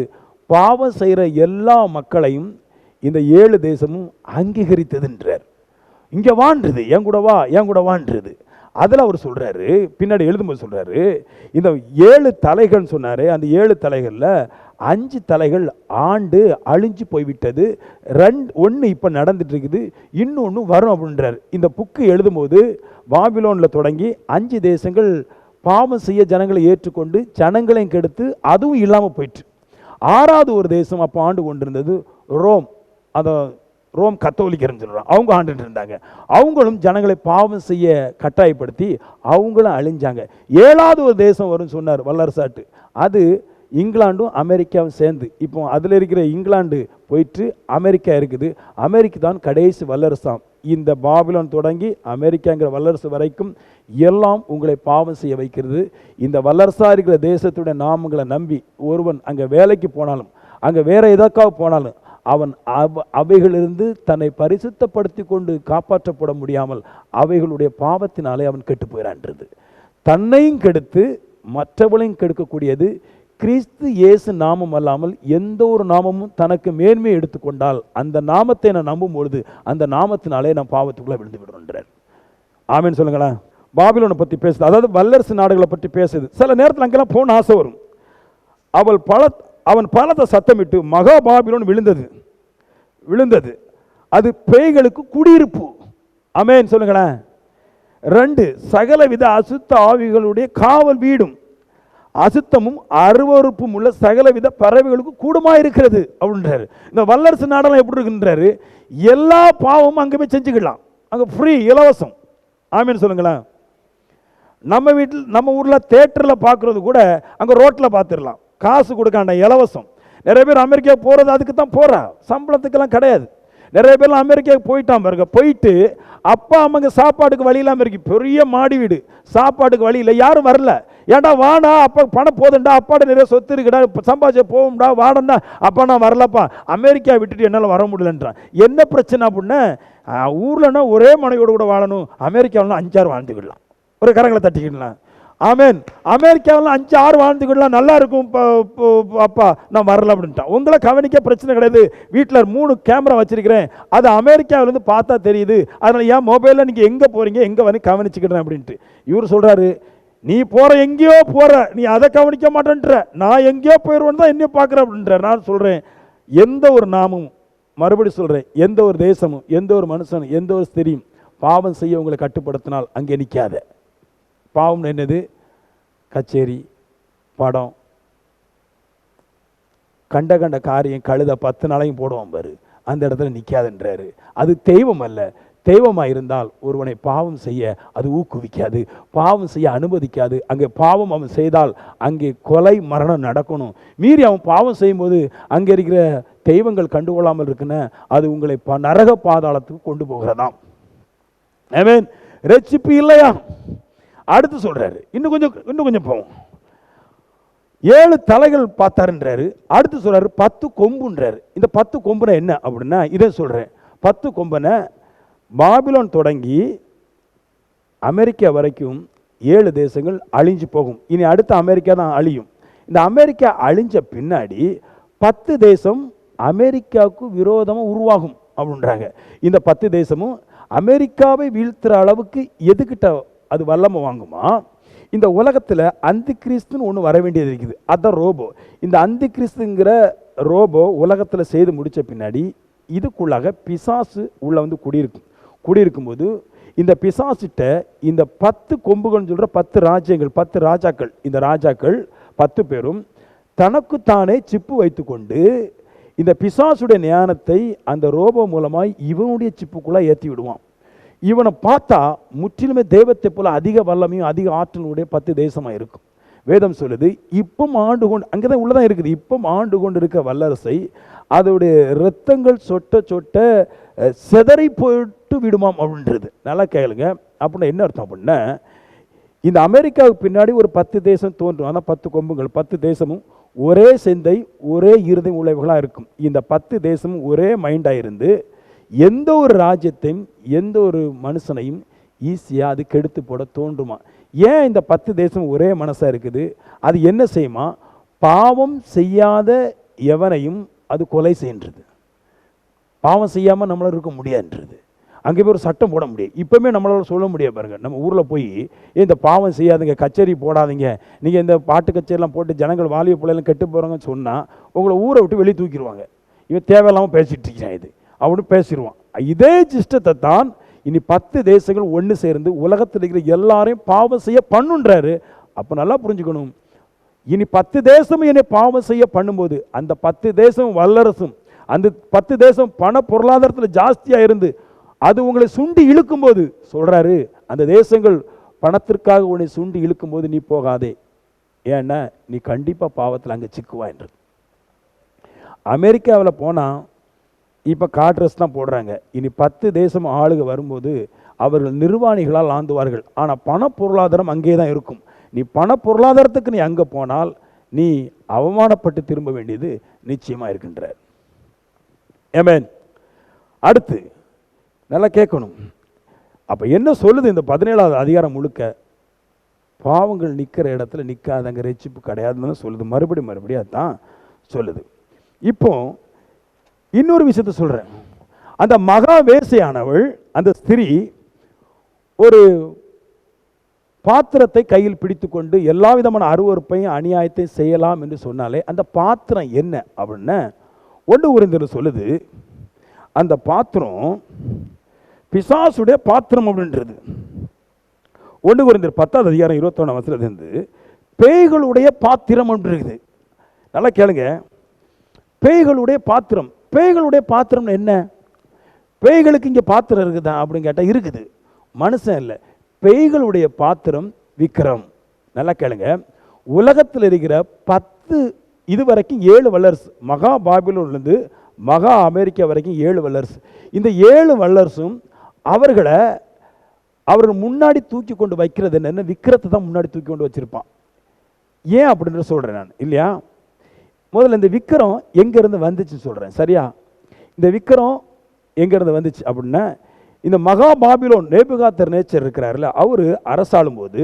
பாவம் செய்கிற எல்லா மக்களையும் இந்த 7 தேசமும் அங்கீகரித்ததுன்றார். இங்கே வான்றது, என் கூட வா, என் கூட வான்றது. அதில் அவர் சொல்கிறாரு, பின்னாடி எழுதும்போது சொல்கிறாரு, இந்த 7 தலைகள் சொன்னார். அந்த 7 தலைகளில் 5 தலைகள் ஆண்டு அழிஞ்சு போய்விட்டது, 1 இப்போ நடந்துட்டு இருக்குது, இன்னொன்று வரும் அப்படின்றார். இந்த புக்கு எழுதும்போது பாபிலோனில் தொடங்கி 5 தேசங்கள் பாவம் செய்ய ஜனங்களை ஏற்றுக்கொண்டு ஜனங்களையும் கெடுத்து அதுவும் இல்லாமல் போயிட்டு, 6வது ஒரு தேசம் அப்போ ஆண்டு கொண்டிருந்தது ரோம். அதை ரோம் கத்தோலிக்கர்னு சொல்கிறாங்க, அவங்க ஆண்டுட்டு இருந்தாங்க. அவங்களும் ஜனங்களை பாவம் செய்ய கட்டாயப்படுத்தி அவங்களும் அழிஞ்சாங்க. 7வது ஒரு தேசம் வரும்னு சொன்னார் வல்லரசாட்டு. அது இங்கிலாண்டும் அமெரிக்காவும் சேர்ந்து இப்போ அதில் இருக்கிற இங்கிலாந்து போயிட்டு அமெரிக்கா இருக்குது. அமெரிக்கா தான் கடைசி வல்லரசாம். இந்த பாபிலோன் தொடங்கி அமெரிக்காங்கிற வல்லரசு வரைக்கும் எல்லாம் உங்களை பாவம் செய்ய வைக்கிறது. இந்த வல்லரசாக இருக்கிற தேசத்துடைய நாமங்களை நம்பி ஒருவன் அங்கே வேலைக்கு போனாலும் அங்கே வேற எதற்காக போனாலும் அவன் அவைகளிலிருந்து தன்னை பரிசுத்தப்படுத்தி கொண்டு காப்பாற்றப்பட முடியாமல் அவைகளுடைய பாவத்தினாலே அவன் கெட்டு போயிடான்றது. தன்னையும் கெடுத்து மற்றவளையும் கெடுக்கக்கூடியது கிறிஸ்து இயேசு நாமம் அல்லாமல் எந்த ஒரு நாமமும் தனக்கு மேன்மையை எடுத்துக்கொண்டால் அந்த நாமத்தை நான் நம்பும் பொழுது அந்த நாமத்தினாலே நான் பாவத்துக்குள்ளே விழுந்து விடுறேன். ஆமேன்னு சொல்லுங்களேன். பாபிலோனை பற்றி பேசுது, அதாவது வல்லரசு நாடுகளை பற்றி பேசுது. சில நேரத்தில் அங்கெல்லாம் போன ஆசை வரும். அவன் பலத்தை சத்தமிட்டு மகா பாபிலோன் விழுந்தது. அது பேய்களுக்கு குடியிருப்பு. ஆமேன்னு சொல்லுங்களேன். 2, சகலவித அசுத்த ஆவிகளுடைய காவல் வீடும் அசுத்தமும் அருவறுப்பும் உள்ள சகலவித பறவைகளுக்கு கூடுமா இருக்கிறது அப்படின்றாரு. இந்த வல்லரசு நாடெல்லாம் எப்படி இருக்குன்றாரு, எல்லா பாவமும் அங்கே போய் செஞ்சுக்கலாம், அங்கே ஃப்ரீ, இலவசம். ஆமேன்னு சொல்லுங்களேன். நம்ம வீட்டில் நம்ம ஊரில் தேட்டரில் பார்க்குறது கூட அங்கே ரோட்டில் பார்த்துடலாம், காசு கொடுக்காண்ட, இலவசம். நிறைய பேர் அமெரிக்கா போகிறது அதுக்கு தான் போகிறா, சம்பளத்துக்கெல்லாம் கிடையாது. நிறைய பேர்லாம் அமெரிக்காவுக்கு போயிட்டான் பாருங்க. போயிட்டு அப்பா அம்மாங்க சாப்பாட்டுக்கு வழி இல்லாமல் இருக்கு, பெரிய மாடி வீடு, சாப்பாட்டுக்கு வழி இல்லை, யாரும் வரல. ஏன்டா வாடா, அப்பா பணம் போதுண்டா, அப்பாட நிறைய சொத்து இருக்குடா, சம்பாதிச்ச போகும்டா, வாடண்டா. அப்பா நான் வரலப்பா, அமெரிக்கா விட்டுட்டு என்னால் வர முடியலன்றான். என்ன பிரச்சனை அப்படின்னா, ஊர்லன்னா ஒரே மனைவியோடு கூட வாழணும், அமெரிக்காவிலாம் 5-6 வாழ்ந்துக்கிடலாம். ஒரு கரங்களை தட்டிக்கிடலாம். ஆமேன். அமெரிக்காவில் 5-6 வாழ்ந்துக்கிடலாம், நல்லா இருக்கும் அப்பா நான் வரல அப்படின்ட்டான். உங்களை கவனிக்க பிரச்சனை கிடையாது, வீட்டில் 3 கேமரா வச்சிருக்கிறேன், அது அமெரிக்காவிலேருந்து பார்த்தா தெரியுது, அதனால் ஏன் மொபைலில் நீங்கள் எங்கே போகிறீங்க எங்கே வந்து கவனிச்சுக்கிறேன் அப்படின்ட்டு. இவர் சொல்கிறாரு, நீ போகிற எங்கேயோ போகிற, நீ அதை கவனிக்க மாட்டேன்ற, நான் எங்கேயோ போயிடுவேன்னு தான் என்னையோ பார்க்குறேன் அப்படின்ற. நான் சொல்கிறேன், எந்த ஒரு நாமும், மறுபடி சொல்கிறேன், எந்த ஒரு தேசமும், எந்த ஒரு மனுஷனும், எந்த ஒரு ஸ்திரியும் பாவம் செய்ய உங்களை கட்டுப்படுத்தினால் அங்கே நிற்காத. பாவம் என்னது? கச்சேரி, படம், கண்ட காரியம், கழுத 10 நாளையும் போடுவான் பாரு, அந்த இடத்துல நிற்காதுன்றாரு. அது தெய்வம் அல்ல. தெய்வமாக இருந்தால் ஒருவனை பாவம் செய்ய அது ஊக்குவிக்காது, பாவம் செய்ய அனுமதிக்காது. அங்கே பாவம் அவன் செய்தால் அங்கே கொலை மரணம் நடக்கணும். மீறி அவன் பாவம் செய்யும்போது அங்கே இருக்கிற தெய்வங்கள் கண்டுகொள்ளாமல் இருக்குன்னு அது உங்களை நரக பாதாளத்துக்கு கொண்டு போகிறதாம். ஆமென். ரட்சிப்பு இல்லையா? அடுத்து சொல்றாரு, இன்னும் கொஞ்சம் போவோம். 7 தலைகள் பார்த்தாருன்றாரு. அடுத்து சொல்றாரு 10 கொம்புன்றாரு. இந்த 10 கொம்புனா என்ன அப்படின்னா, இதை சொல்றேன். 10 கொம்பனை பாபிலோன் தொடங்கி அமெரிக்கா வரைக்கும் 7 தேசங்கள் அழிஞ்சு போகும். இனி அடுத்த அமெரிக்கா தான் அழியும். இந்த அமெரிக்கா அழிஞ்ச பின்னாடி 10 தேசம் அமெரிக்காவுக்கு விரோதமாக உருவாகும் அப்படின்றாங்க. இந்த 10 தேசமும் அமெரிக்காவை வீழ்த்துற அளவுக்கு எதுக்கிட்ட அது வல்லமை வாங்குமா? இந்த உலகத்தில் அந்தி கிறிஸ்துன்னு ஒன்று வர வேண்டியது இருக்குது, அதுதான் ரோபோ. இந்த அந்தி கிறிஸ்துங்கிற ரோபோ உலகத்தில் செய்து முடித்த பின்னாடி இதுக்குள்ளாக பிசாசு உள்ள வந்து குடியிருக்கும்போது இந்த பிசாசிட்ட இந்த 10 கொம்புகள்னு சொல்கிற 10 ராஜ்யங்கள், 10 ராஜாக்கள், இந்த ராஜாக்கள் 10 பேரும் தனக்குத்தானே சிப்பு வைத்து கொண்டு இந்த பிசாசுடைய ஞானத்தை அந்த ரோபோ மூலமாய் இவனுடைய சிப்புக்குள்ளே ஏற்றி விடுவான். இவனை பார்த்தா முற்றிலுமே தெய்வத்தை போல அதிக வல்லமையும் அதிக ஆற்றலுடைய 10 தேசமாக இருக்கும். வேதம் சொல்லுது, இப்போ ஆண்டு கொண்டு, அங்கே தான் உள்ளதான் இருக்குது, இப்போ ஆண்டு கொண்டு இருக்க வல்லரசை அதோடைய இரத்தங்கள் சொட்ட செதறி போட்டு விடுமாம் அப்படின்றது. நல்லா கேளுங்க. அப்படின்னா என்ன அர்த்தம் அப்படின்னா, இந்த அமெரிக்காவுக்கு பின்னாடி ஒரு 10 தேசம் தோன்றும். ஆனால் 10 கொம்புகள், 10 தேசமும் ஒரே சிந்தை ஒரே இருதயம் உள்ளவர்களாக இருக்கும். இந்த 10 தேசமும் ஒரே மைண்டாக இருந்து எந்த ஒரு ராஜ்யத்தையும் எந்த ஒரு மனுஷனையும் ஈஸியாக அது கெடுத்து போட தோன்றுமா. ஏன் இந்த 10 தேசம் ஒரே மனசாக இருக்குது? அது என்ன செய்யுமா? பாவம் செய்யாத எவனையும் அது கொலை செய்கின்றது. பாவம் செய்யாமல் நம்மளால் இருக்க முடியாதுன்றது. அங்கே போய் ஒரு சட்டம் போட முடியும். இப்போவுமே நம்மளால் சொல்ல முடியாது பாருங்க. நம்ம ஊரில் போய் இந்த பாவம் செய்யாதுங்க, கச்சேரி போடாதீங்க, நீங்கள் இந்த பாட்டு கச்சேரிலாம் போட்டு ஜனங்கள் வாலிய பிள்ளைலாம் கெட்டு போகிறாங்கன்னு சொன்னால் உங்களை ஊரை விட்டு வெளியே தூக்கிடுவாங்க. இவன் தேவையில்லாமல் பேசிகிட்டு இருக்கிறான் இது அப்படின்னு பேசிடுவான். இதே சிஸ்டத்தை தான் இனி 10 தேசங்கள் ஒன்று சேர்ந்து உலகத்தில் இருக்கிற எல்லாரையும் பாவம் செய்ய பண்ணுன்றாரு. அப்போ நல்லா புரிஞ்சுக்கணும், இனி 10 தேசமும் என்னை பாவம் செய்ய பண்ணும்போது அந்த 10 தேசம் வல்லரசும் அந்த 10 தேசம் பண பொருளாதாரத்தில் ஜாஸ்தியாக இருந்து அது உங்களை சுண்டி இழுக்கும்போது சொல்கிறாரு, அந்த தேசங்கள் பணத்திற்காக உன்னை சுண்டி இழுக்கும்போது நீ போகாதே, ஏன்னா நீ கண்டிப்பாக பாவத்தில் அங்கே சிக்குவான்றது. அமெரிக்காவில் போனால் இப்போ காட்ரஸ் தான் போடுறாங்க. இனி 10 தேசம் ஆளுக வரும்போது அவர்கள் நிர்வாணிகளால் ஆண்டுவார்கள். ஆனால் பண பொருளாதாரம் அங்கே தான் இருக்கும். நீ பண பொருளாதாரத்துக்கு நீ அங்கே போனால் நீ அவமானப்பட்டு திரும்ப வேண்டியது நிச்சயமாக இருக்கின்றார். ஆமென். அடுத்து நல்லா கேட்கணும். அப்போ என்ன சொல்லுது இந்த 17வது அதிகாரம் முழுக்க? பாவங்கள் நிற்கிற இடத்துல நிற்காதங்க, ரட்சிப்பு கிடையாதுன்னு சொல்லுது. மறுபடியும் அதான் சொல்லுது. இப்போ இன்னொரு விஷயத்த சொல்கிறேன். அந்த மகா வேசியானவள், அந்த ஸ்திரீ ஒரு பாத்திரத்தை கையில் பிடித்து கொண்டு எல்லா விதமான அருவருப்பையும் அநியாயத்தையும் செய்யலாம் என்று சொன்னாலே அந்த பாத்திரம் என்ன அப்படின்னா 1 கொரிந்தியர் சொல்லுது, அந்த பாத்திரம் பிசாசுடைய பாத்திரம் அப்படின்றது. 1 கொரிந்தியர் 10வது அதிகாரம் 21ஆம் வசனத்திலிருந்து பேய்களுடைய பாத்திரம் அப்படின்றது. நல்லா கேளுங்க. பேய்களுடைய பாத்திரம். பேய்களுடைய பாத்திரம் என்ன? பேய்களுக்கு இங்கே பாத்திரம் இருக்குதா அப்படின்னு கேட்டால் இருக்குது. மனுஷன் இல்லை. பேய்களுடைய பாத்திரம் விக்கிரம். நல்லா கேளுங்க. உலகத்தில் இருக்கிற 10 இதுவரைக்கும் 7 வல்லரசு, மகா பாபிலோன்லேருந்து மகா அமெரிக்கா வரைக்கும் 7 வல்லரசு. இந்த 7 வல்லரசும் அவர்கள் முன்னாடி தூக்கி கொண்டு வைக்கிறது என்னென்ன? விக்கிரத்தை தான் முன்னாடி தூக்கி கொண்டு வச்சிருப்பான். ஏன் அப்படின்னு சொல்கிறேன் நான், இல்லையா? முதல்ல இந்த விக்கிரம் எங்கேருந்து வந்துச்சு சொல்கிறேன், சரியா? இந்த விக்கிரம் எங்கேருந்து வந்துச்சு அப்படின்னா, இந்த மகா பாபிலோன் நேபுகாத்நேச்சர் நேச்சர் இருக்கிறார்ல, அவர் அரசாளும் போது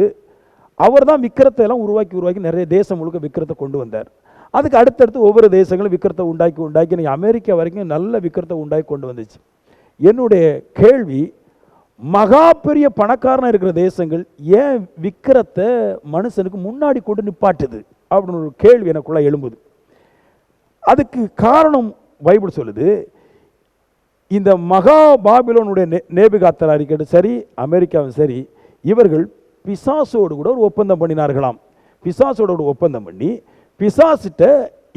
அவர் தான் விக்கிரத்தை எல்லாம் உருவாக்கி நிறைய தேசம் முழுக்க விக்கிரத்தை கொண்டு வந்தார். அதுக்கு அடுத்தடுத்து ஒவ்வொரு தேசங்களும் விக்கிரத்தை உண்டாக்கி நீங்கள் அமெரிக்கா வரைக்கும் நல்ல விக்கிரத்தை உண்டாக்கி கொண்டு வந்துச்சு. என்னுடைய கேள்வி, மகா பெரிய பணக்காரனாக இருக்கிற தேசங்கள் ஏன் விக்கிரத்தை மனுஷனுக்கு முன்னாடி கொண்டு நிப்பாட்டுது அப்படின்னு ஒரு கேள்வி எனக்குள்ள எழும்புது. அதுக்கு காரணம் பைபிள் சொல்லுது. இந்த மகா பாபிலோனுடைய நேபுகாத்நேச்சர் இருக்கட்டும் சரி, அமெரிக்காவும் சரி, இவர்கள் பிசாசோடு கூட ஒரு ஒப்பந்தம் பண்ணினார்களாம். பிசாசோட ஒரு ஒப்பந்தம் பண்ணி பிசாசிட்ட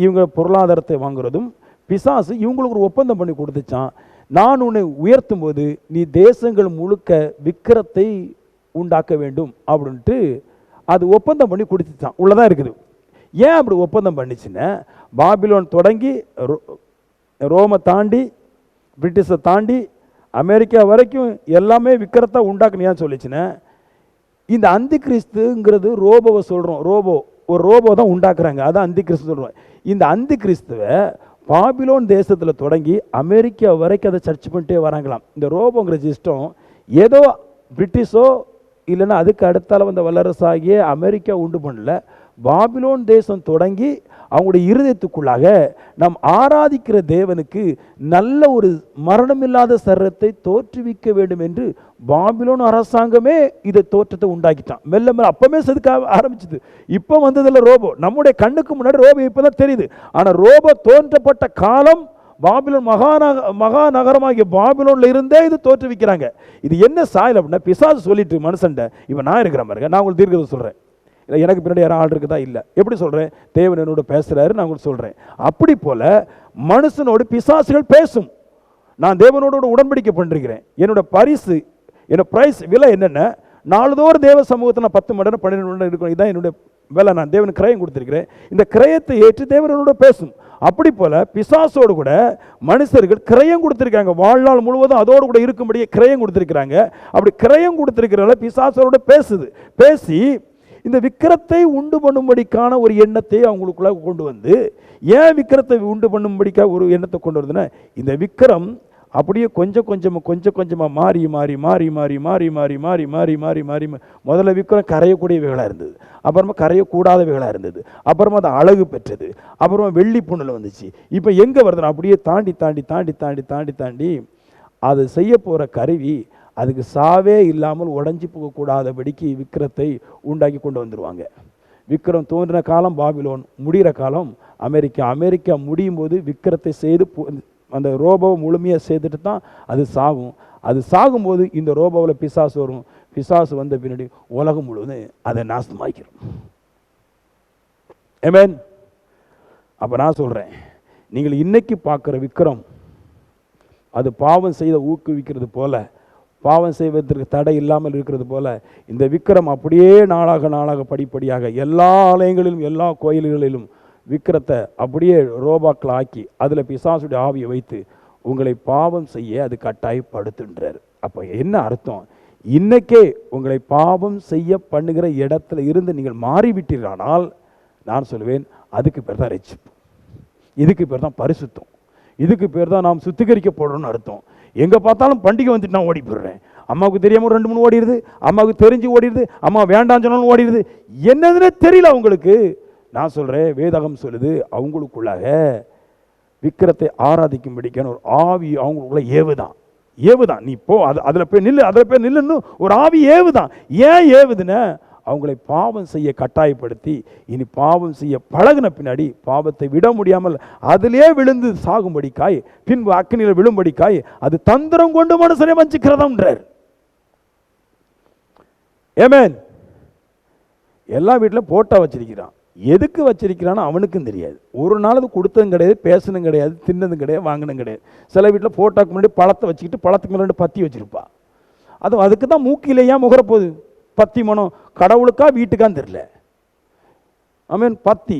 இவங்க பொருளாதாரத்தை வாங்குறதும், பிசாசு இவங்களுக்கு ஒரு ஒப்பந்தம் பண்ணி கொடுத்துச்சான். நான் உன்னை உயர்த்தும் போது நீ தேசங்கள் முழுக்க விக்கிரத்தை உண்டாக்க வேண்டும் அப்படின்ட்டு அது ஒப்பந்தம் பண்ணி கொடுத்துச்சான். உள்ளதான் இருக்குது. ஏன் அப்படி ஒப்பந்தம் பண்ணிச்சுன்னா, பாபிலோன் தொடங்கி ரோமை தாண்டி பிரிட்டிஷை தாண்டி அமெரிக்கா வரைக்கும் எல்லாமே விக்கிரத்தை உண்டாக்குனியான்னு சொல்லிச்சுன்னா, இந்த அந்தி கிறிஸ்துங்கிறது ரோபோவை சொல்கிறோம். ஒரு ரோபோ தான் உண்டாக்குறாங்க, அதான் அந்தி கிறிஸ்து சொல்கிறோம். இந்த அந்தி கிறிஸ்துவை பாபிலோன் தேசத்தில் தொடங்கி அமெரிக்கா வரைக்கும் அதை சர்ச் பண்ணிட்டே வராங்களாம். இந்த ரோபோங்கிற சிஸ்டம் ஏதோ பிரிட்டிஷோ இல்லைன்னா அதுக்கு அடுத்தால வந்த வல்லரசாகிய அமெரிக்கா உண்டு பண்ணல. பாபிலோன் தேசம் தொடங்கி அவங்களுடைய இருதயத்துக்குள்ளாக நாம் ஆராதிக்கிற தேவனுக்கு நல்ல ஒரு மரணமில்லாத சரீரத்தை தோற்றுவிக்க வேண்டும் என்று பாபிலோன் அரசாங்கமே இதை தோற்றத்தை உண்டாக்கிட்டான். மெல்ல மெல்ல அப்பவே செதுக்க ஆரம்பிச்சது. இப்போ வந்ததில்ல ரோபோ, நம்முடைய கண்ணுக்கு முன்னாடி ரோபோ இப்போதான் தெரியுது. ஆனால் ரோபோ தோன்றப்பட்ட காலம் பாபிலோன் மகா நகரமாகிய பாபிலோன்ல இருந்தே இது தோற்றுவிக்கிறாங்க. இது என்ன சாயல் அப்படின்னா, பிசாசு சொல்லிட்டு மனுஷன்ட, இப்போ நான் இருக்கிறேன் பாருங்க, நான் உங்களுக்கு தீர்க்கதை சொல்கிறேன், இல்லை எனக்கு பின்னாடி யாரும் ஆள் இருக்குதா? இல்லை. எப்படி சொல்கிறேன்? தேவன் என்னோட பேசுகிறாரு, நான் உங்களுக்கு சொல்கிறேன். அப்படி போல் மனுஷனோடு பிசாசுகள் பேசும். நான் தேவனோட உடன்படிக்கை பண்ணிருக்கிறேன். என்னோட பரிசு, என்னோட ப்ரைஸ் விலை என்னென்ன, நாளுதோறும் தேவ சமூகத்தை நான் 10 மடங்கு 12 மடங்கு இருக்கணும். இதுதான் என்னுடைய விலை. நான் தேவனுக்கு கிரயம் கொடுத்துருக்கிறேன். இந்த கிரயத்தை ஏற்று தேவனோட பேசும். அப்படி போல பிசாசோடு கூட மனுஷர்கள் கிரயம் கொடுத்துருக்காங்க. வாழ்நாள் முழுவதும் அதோடு கூட இருக்கும்படியே கிரயம் கொடுத்துருக்கிறாங்க. அப்படி கிரயம் கொடுத்துருக்கிறதால பிசாசோட பேசி இந்த விக்கிரத்தை உண்டு பண்ணும்படிக்கான ஒரு எண்ணத்தை அவங்களுக்குள்ள கொண்டு வந்து, ஏன் விக்கிரத்தை உண்டு பண்ணும்படிக்கா ஒரு எண்ணத்தை கொண்டு வருதுன்னா, இந்த விக்கிரம் அப்படியே கொஞ்சம் கொஞ்சமாக மாறி முதல்ல விக்கிரம் கரையக்கூடியவைகளாக இருந்தது, அப்புறமா கரையக்கூடாதவைகளாக இருந்தது, அப்புறமா அது அழகு பெற்றது, அப்புறமா வெள்ளி புண்ணில் வந்துச்சு. இப்போ எங்கே வருதுன்னா அப்படியே தாண்டி அது செய்ய போகிற கருவி அதுக்கு சாவே இல்லாமல் உடஞ்சி போகக்கூடாதபடிக்கு விக்கிரத்தை உண்டாக்கி கொண்டு வந்துடுவாங்க. விக்கிரம் தோன்றின காலம் பாபிலோன், முடிகிற காலம் அமெரிக்கா முடியும் போது விக்கிரத்தை செய்து அந்த ரோபோவை முழுமையாக செய்துட்டு தான் அது சாகும். அது சாகும்போது இந்த ரோபோவில் பிசாசு வரும். பிசாசு வந்த பின்னாடி உலகம் முழுவதும் அதை நாசமாக்கிறோம். ஆமென். அப்போ நான் சொல்கிறேன், நீங்கள் இன்னைக்கு பார்க்குற விக்கிரம் அது பாவம் செய்த ஊக்குவிக்கிறது போல பாவம் செய்வதற்கு தடை இல்லாமல் இருக்கிறது போல இந்த விக்கிரம் அப்படியே நாளாக நாளாக படிப்படியாக எல்லா ஆலயங்களிலும் எல்லா கோயில்களிலும் விக்கிரத்தை அப்படியே ரோபாக்கள் ஆக்கி அதில் பிசாசுடைய ஆவியை வைத்து உங்களை பாவம் செய்ய அது கட்டாயப்படுத்துன்றார். அப்போ என்ன அர்த்தம்? இன்னைக்கே உங்களை பாவம் செய்ய பண்ணுகிற இடத்துல இருந்து நீங்கள் மாறிவிட்டீர்களானால் நான் சொல்லுவேன், அதுக்கு பேர் தான் ரட்சிப்பு, இதுக்கு பேர் தான் பரிசுத்தம், இதுக்கு பேர் தான் நாம் சுத்திகரிக்கப்படணும்னு அர்த்தம். எங்கே பார்த்தாலும் பண்டிகை வந்துட்டு நான் ஓடி போயிடுறேன். அம்மாவுக்கு தெரியாமல் 2-3 ஓடிடுது, அம்மாவுக்கு தெரிஞ்சு ஓடிடுது, அம்மா வேண்டாம் சொன்னாலும் ஓடிடுது. என்னதுன்னு தெரியல அவங்களுக்கு. நான் சொல்கிறேன், வேதகம் சொல்லுது அவங்களுக்குள்ளாக விக்கிரத்தை ஆராதிக்கும்படிக்கான ஒரு ஆவி அவங்களுக்குள்ள ஏவுதான். நீ போ, அதில் போய் நில்லுன்னு ஒரு ஆவி ஏவுதான். ஏன் ஏவுதுன்னு அவங்களை பாவம் செய்ய கட்டாயப்படுத்தி இனி பாவம் செய்ய பழகின பின்னாடி பாவத்தை விட முடியாமல் அதிலே விழுந்து சாகும்படிக்காய் பின்பு அக்கினியில் விழும்படிக்காய் அது தந்திரம் கொண்டு மனுஷனை வஞ்சிக்கிறதான்றார். ஏமேன். எல்லா வீட்டிலும் போட்டா வச்சிருக்கிறான். எதுக்கு வச்சிருக்கிறான்னு அவனுக்கும் தெரியாது. ஒரு நாள் அது கொடுத்ததும் கிடையாது, பேசணும் கிடையாது, தின்னதும் கிடையாது, வாங்கினும் கிடையாது. சில வீட்டில் போட்டாக்கு முன்னாடி பழத்தை வச்சுக்கிட்டு பழத்துக்கு மேலே 2 பத்தி வச்சிருப்பா. அதுக்கு தான் மூக்கிலேயே முகர போகுது. பத்தி மனம் கடவுளுக்கா வீட்டுக்கான்னு தெரியல. பத்தி,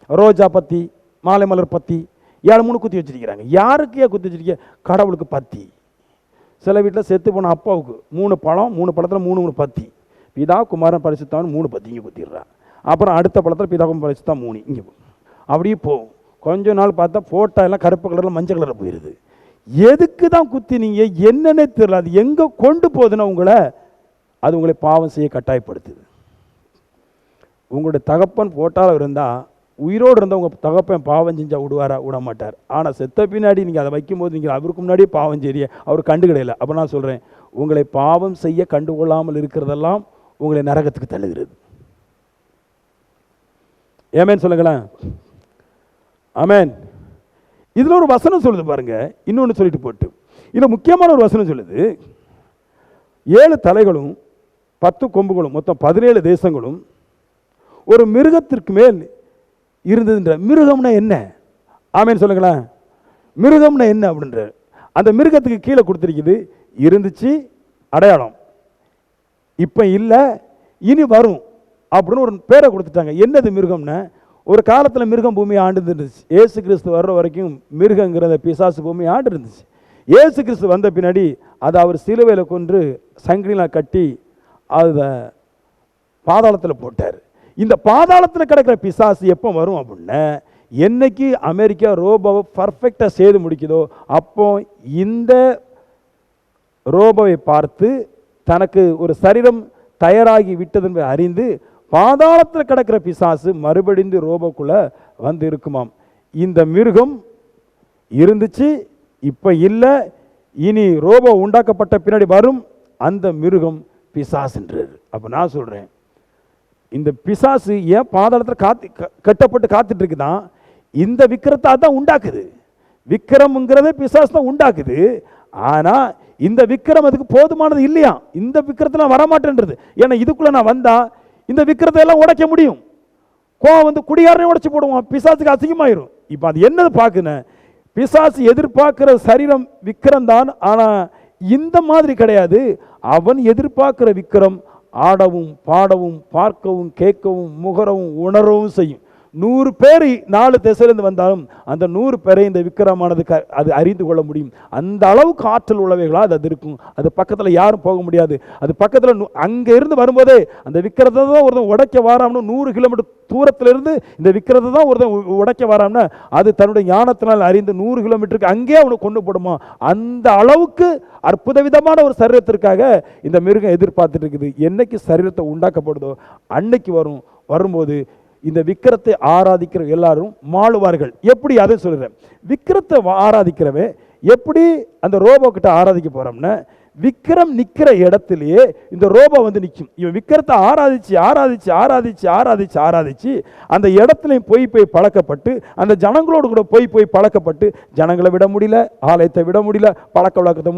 ரோஜா பத்தி, மாலை மலர் பத்தி 7-3 குத்தி வச்சிருக்கிறாங்க. யாருக்கு ஏன் குத்தி வச்சிருக்க? கடவுளுக்கு பத்தி. சில வீட்டில் செத்து போன அப்பாவுக்கு 3 பழம், 3 பழத்தில் 3 பத்தி. பிதா குமாரன் பரிசுத்தான் 3 பத்தி இங்கே குத்திடுறான். அப்புறம் அடுத்த பழத்தில் பிதாகும் பரிசுத்தான் 3 இங்கே அப்படியே போகும். கொஞ்ச நாள் பார்த்தா போட்டா எல்லாம் கருப்பு கலரில் மஞ்சள் கலரில் போயிடுது. எதுக்கு தான் குத்தி நீங்கள் என்னன்னே தெரியல. அது எங்கே கொண்டு போகுதுன்னா அது உங்களை பாவம் செய்ய கட்டாயப்படுத்துது. உங்களுடைய தகப்பன் போட்டால் இருந்தால், உயிரோடு இருந்தால் உங்கள் தகப்பன் பாவம் செஞ்சால் விட மாட்டார். ஆனால் செத்த பின்னாடி நீங்கள் அதை வைக்கும்போது நீங்கள் அவருக்கு முன்னாடியே பாவம் செய்ய அவர் கண்டு கிடையாது. அப்போ நான் சொல்கிறேன், உங்களை பாவம் செய்ய கண்டுகொள்ளாமல் இருக்கிறதெல்லாம் உங்களை நரகத்துக்கு தள்ளுகிறது. ஏமேன் சொல்லுங்களேன். ஆமேன். இதில் ஒரு வசனம் சொல்லுது பாருங்க, இன்னொன்று சொல்லிட்டு போட்டு. இதில் முக்கியமான ஒரு வசனம் சொல்லுது, 7 தலைகளும் 10 கொம்புகளும் மொத்தம் 17 தேசங்களும் ஒரு மிருகத்திற்கு மேல் இருந்ததுன்ற. மிருகம்னா என்ன? ஆமேன்னு சொல்லுங்களேன். மிருகம்னா என்ன அப்படின்ற அந்த மிருகத்துக்கு கீழே கொடுத்துருக்குது, இருந்துச்சு அடையாளம், இப்போ இல்லை இனி வரும் அப்படின்னு ஒரு பேரை கொடுத்துட்டாங்க. என்னது மிருகம்னா? ஒரு காலத்தில் மிருகம் பூமியை ஆண்டு இருந்துச்சு. ஏசு கிறிஸ்து வர்ற வரைக்கும் மிருகங்கிறத பிசாசு பூமியை ஆண்டு இருந்துச்சு. ஏசு கிறிஸ்து வந்த பின்னாடி அதை அவர் சிலுவையில் கொன்று சங்கிலியில் கட்டி அதை பாதாளத்தில் போட்டார். இந்த பாதாளத்தில் கிடக்கிற பிசாசு எப்போ வரும் அப்படின்னா, என்னைக்கு அமெரிக்கா ரோபோவை பர்ஃபெக்டாக செய்து முடிக்குதோ அப்போ இந்த ரோபோவை பார்த்து தனக்கு ஒரு சரீரம் தயாராகி விட்டது என்பதை அறிந்து பாதாளத்தில் கிடக்கிற பிசாசு மறுபடிந்து ரோபோக்குள்ளே வந்து இருக்குமாம். இந்த மிருகம் இருந்துச்சு, இப்போ இல்லை, இனி ரோபோ உண்டாக்கப்பட்ட பின்னாடி வரும் அந்த மிருகம் பிசாசுன்றார். அப்போ நான் சொல்கிறேன், இந்த பிசாசு ஏன் பாதாளத்தில் கட்டப்பட்டு காத்துட்டு இருக்குதான்? இந்த விக்கிரத்தை தான் உண்டாக்குது. விக்கிரம்ங்கிறத பிசாசு தான் உண்டாக்குது. ஆனால் இந்த விக்கிரம் அதுக்கு போதுமானது இல்லையா? இந்த விக்கிரத்தில் நான் வரமாட்டேன்றது. ஏன்னா இதுக்குள்ளே நான் வந்தால் இந்த விக்கிரத்தை எல்லாம் உடைக்க முடியும். கோவம் வந்து குடிகாரனையும் உடைச்சு போடுவான், பிசாசுக்கு அசிங்கமாயிரும். இப்போ அது என்னது பார்க்குன்னு, பிசாசு எதிர்பார்க்கிற சரீரம் விக்கிரம் தான். ஆனால் இந்த மாதிரி கிடையாது. அவன் எதிர்பார்க்கிற விக்கிரம் ஆடவும் பாடவும் பார்க்கவும் கேட்கவும் முகரவும் உணரவும் செய்யும். 100 பேர் 4 திசையிலிருந்து வந்தாலும் அந்த 100 பேரை இந்த விக்கிரமானது அது அறிந்து கொள்ள முடியும். அந்த அளவுக்கு ஆற்றல் உள்ளவைகளாக அது இருக்கும். அது பக்கத்தில் யாரும் போக முடியாது. அது பக்கத்தில் அங்கே இருந்து வரும்போதே அந்த விக்கிரத்தை தான் ஒருத்தன் உடைக்க வராம்னு 100 கிலோமீட்டர் தூரத்திலிருந்து இந்த விக்கிரத்தை தான் ஒருத்தன் உடைக்க வராம்னா அது தன்னுடைய ஞானத்தினால் அறிந்து 100 கிலோமீட்டருக்கு அங்கேயே அவனை கொண்டு போடுமா. அந்த அளவுக்கு அற்புத விதமான ஒரு சரீரத்திற்காக இந்த மிருகம் எதிர்பார்த்துட்டு இருக்குது. என்னைக்கு சரீரத்தை உண்டாக்கப்படுதோ அன்னைக்கு வரும்போது இந்த விக்கிரத்தை ஆராதிக்கிற எல்லாரும் மாளுவார்கள். எப்படி அதை சொல்கிறேன், விக்கிரத்தை ஆராதிக்கிறவன் எப்படி அந்த ரோபோ கிட்ட ஆராதிக்க போறோம்னா, விக்கிரம் நிற்கிற இடத்திலேயே இந்த ரோபோ வந்து நிற்கும். இவன் விக்கிரத்தை ஆராதிச்சு ஆராதிச்சு ஆராதிச்சு ஆராதிச்சு ஆராதிச்சு அந்த இடத்துலையும் போய் பழக்கப்பட்டு அந்த ஜனங்களோடு கூட போய் பழக்கப்பட்டு ஜனங்களை விட முடியல, ஆலயத்தை விட முடியல, பழக்க வழக்கத்தை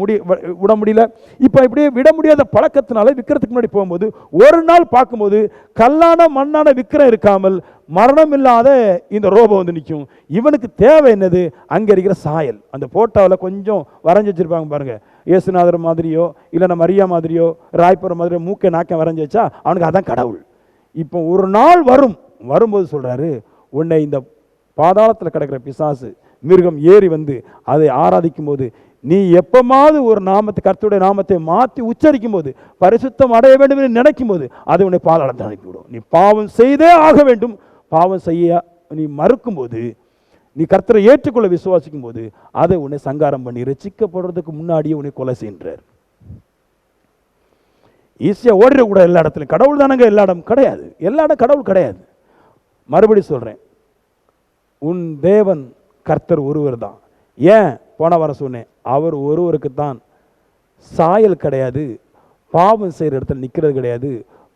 விட முடியல. இப்போ இப்படியே விட முடியாத பழக்கத்தினால விக்கிரத்துக்கு முன்னாடி போகும்போது ஒரு நாள் பார்க்கும்போது கல்லான மண்ணான விக்கிரம் இருக்காமல் மரணம் இல்லாத இந்த ரோபோ வந்து நிற்கும். இவனுக்கு தேவை என்னது? அங்கே இருக்கிற சாயல். அந்த போட்டோவில் கொஞ்சம் வரைஞ்சி வச்சிருப்பாங்க பாருங்க, இயேசுநாதர் மாதிரியோ இல்லைன்னா மரியா மாதிரியோ ராய்ப்புற மாதிரியோ மூக்கை நாக்க வரைஞ்சி வச்சா அவனுக்கு அதான் கடவுள். இப்போ ஒரு நாள் வரும்போது சொல்கிறாரு, உன்னை இந்த பாதாளத்தில் கிடக்கிற பிசாசு மிருகம் ஏறி வந்து அதை ஆராதிக்கும் போது நீ எப்பமாவது ஒரு நாமத்தை கர்த்தருடைய நாமத்தை மாற்றி உச்சரிக்கும் போது பரிசுத்தம் அடைய வேண்டும் என்று நினைக்கும் போது அது உன்னை பாதாளத்தை அனுப்பிவிடும். நீ பாவம் செய்தே ஆக வேண்டும். பாவம் செய்ய நீ மறுக்கும் போது, நீ கர்த்தரை ஏற்றுக்கொள்ள விசுவாசிக்கும் போது அதை உன்னை சங்காரம் பண்ணி ரட்சிக்கப்படுறதுக்கு முன்னாடியே உன்னை கொலை செய்கிறார். ஈஸியாக ஓடிடக்கூட எல்லா இடத்துலையும் கடவுள் தானங்க எல்லா இடம் கிடையாது. எல்லா இடம் கடவுள் கிடையாது. மறுபடி சொல்கிறேன், உன் தேவன் கர்த்தர் ஒருவர் தான். ஏன் போன வாரம் சொன்னேன், அவர் ஒருவருக்கு தான் சாயல் கிடையாது, பாவம் செய்கிற இடத்துல நிற்கிறது கிடையாது,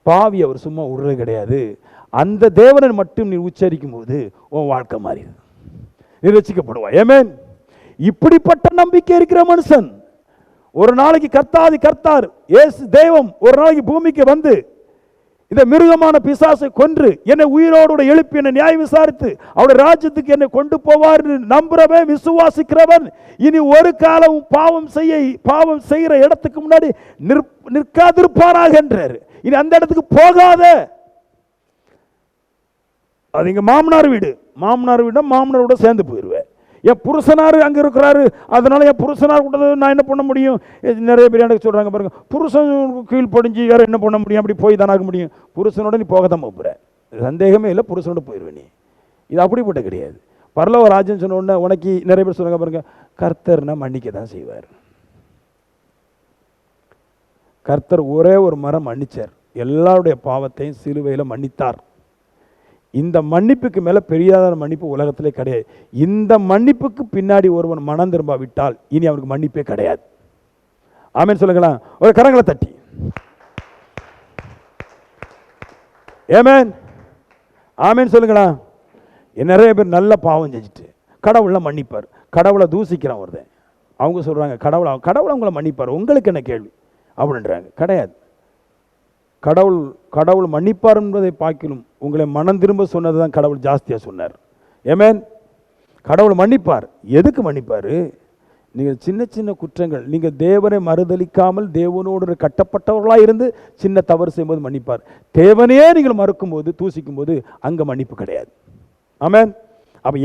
பாவி அவர் சும்மா விடுறது கிடையாது. அந்த தேவனை மட்டும் நீ உச்சரிக்கும் போது உன் வாழ்க்கை மாறிடுது, நீ ரட்சிக்கப்படுவா. ஆமென். இப்படிப்பட்ட நம்பிக்கை இருக்கிற மனுஷன் ஒரு நாளைக்கு கர்த்தார் இயேசு தெய்வம் ஒரு நாளைக்கு பூமிக்கு வந்து இந்த மிருகமான பிசாசை கொன்று என்னை உயிரோடு எழுப்பி என்னை நியாயம் விசாரித்து அவருடைய ராஜ்யத்துக்கு என்னை கொண்டு போவார் நம்புறவன் விசுவாசிக்கிறவன் இனி ஒரு காலம் பாவம் செய்கிற இடத்துக்கு முன்னாடி நிற்காதிருப்பாராக என்றார். இனி அந்த இடத்துக்கு போகாத. அது எங்க மாமனார் வீடு, மாமனாரோட சேர்ந்து போயிடுவேன். என் புருஷனார் அங்கே இருக்கிறாரு, அதனால என் புருஷனார் கூட நான் என்ன பண்ண முடியும்? நிறைய பேர் எனக்கு சொல்கிறாங்க பாருங்க, புருஷன் கீழ் படிஞ்சு வேற என்ன பண்ண முடியும்? அப்படி போய் தானாக முடியும். புருஷனோட நீ போக தான் போகிற, சந்தேகமே இல்லை, புருஷனோட போயிடுவேன் நீ. இது அப்படிப்பட்ட கிடையாது. பரலோக ராஜ்யம் சொன்ன உடனே உனக்கு நிறைய பேர் சொல்லுங்க பாருங்க, கர்த்தர்னா மன்னிக்க தான் செய்வார். கர்த்தர் ஒரே ஒரு மரம் மன்னிச்சார், எல்லாருடைய பாவத்தையும் சிலுவையில் மன்னித்தார். இந்த மன்னிப்புக்கு மேலே பெரியாத மன்னிப்பு உலகத்திலே கிடையாது. இந்த மன்னிப்புக்கு பின்னாடி ஒருவன் மனம் திரும்பாவிட்டால் இனி அவனுக்கு மன்னிப்பே கிடையாது. ஆமென் சொல்லுங்களா, ஒரு கரங்களை தட்டி. ஆமென் ஆமென் சொல்லுங்களா. நிறைய பேர் நல்ல பாவம் செஞ்சுட்டு கடவுளை மன்னிப்பார், கடவுளை தூசிக்கிறான் ஒருத்தன். அவங்க சொல்கிறாங்க கடவுளை அவங்கள மன்னிப்பார், உங்களுக்கு என்ன கேள்வி அப்படின்றாங்க. கிடையாது. கடவுள் மன்னிப்பார் என்பதை பார்க்கணும். உங்களை மனம் திரும்ப சொன்னது தான் கடவுள் ஜாஸ்தியாக சொன்னார். ஆமென். கடவுள் மன்னிப்பார். எதுக்கு மன்னிப்பார்? நீங்கள் சின்ன சின்ன குற்றங்கள், நீங்கள் தேவனை மறுதலிக்காமல் தேவனோடு கட்டப்பட்டவர்களாக இருந்து சின்ன தவறு செய்யும்போது மன்னிப்பார். தேவனையே நீங்கள் மறுக்கும் போது தூசிக்கும் போது அங்கே மன்னிப்பு கிடையாது. ஆமென். அப்போ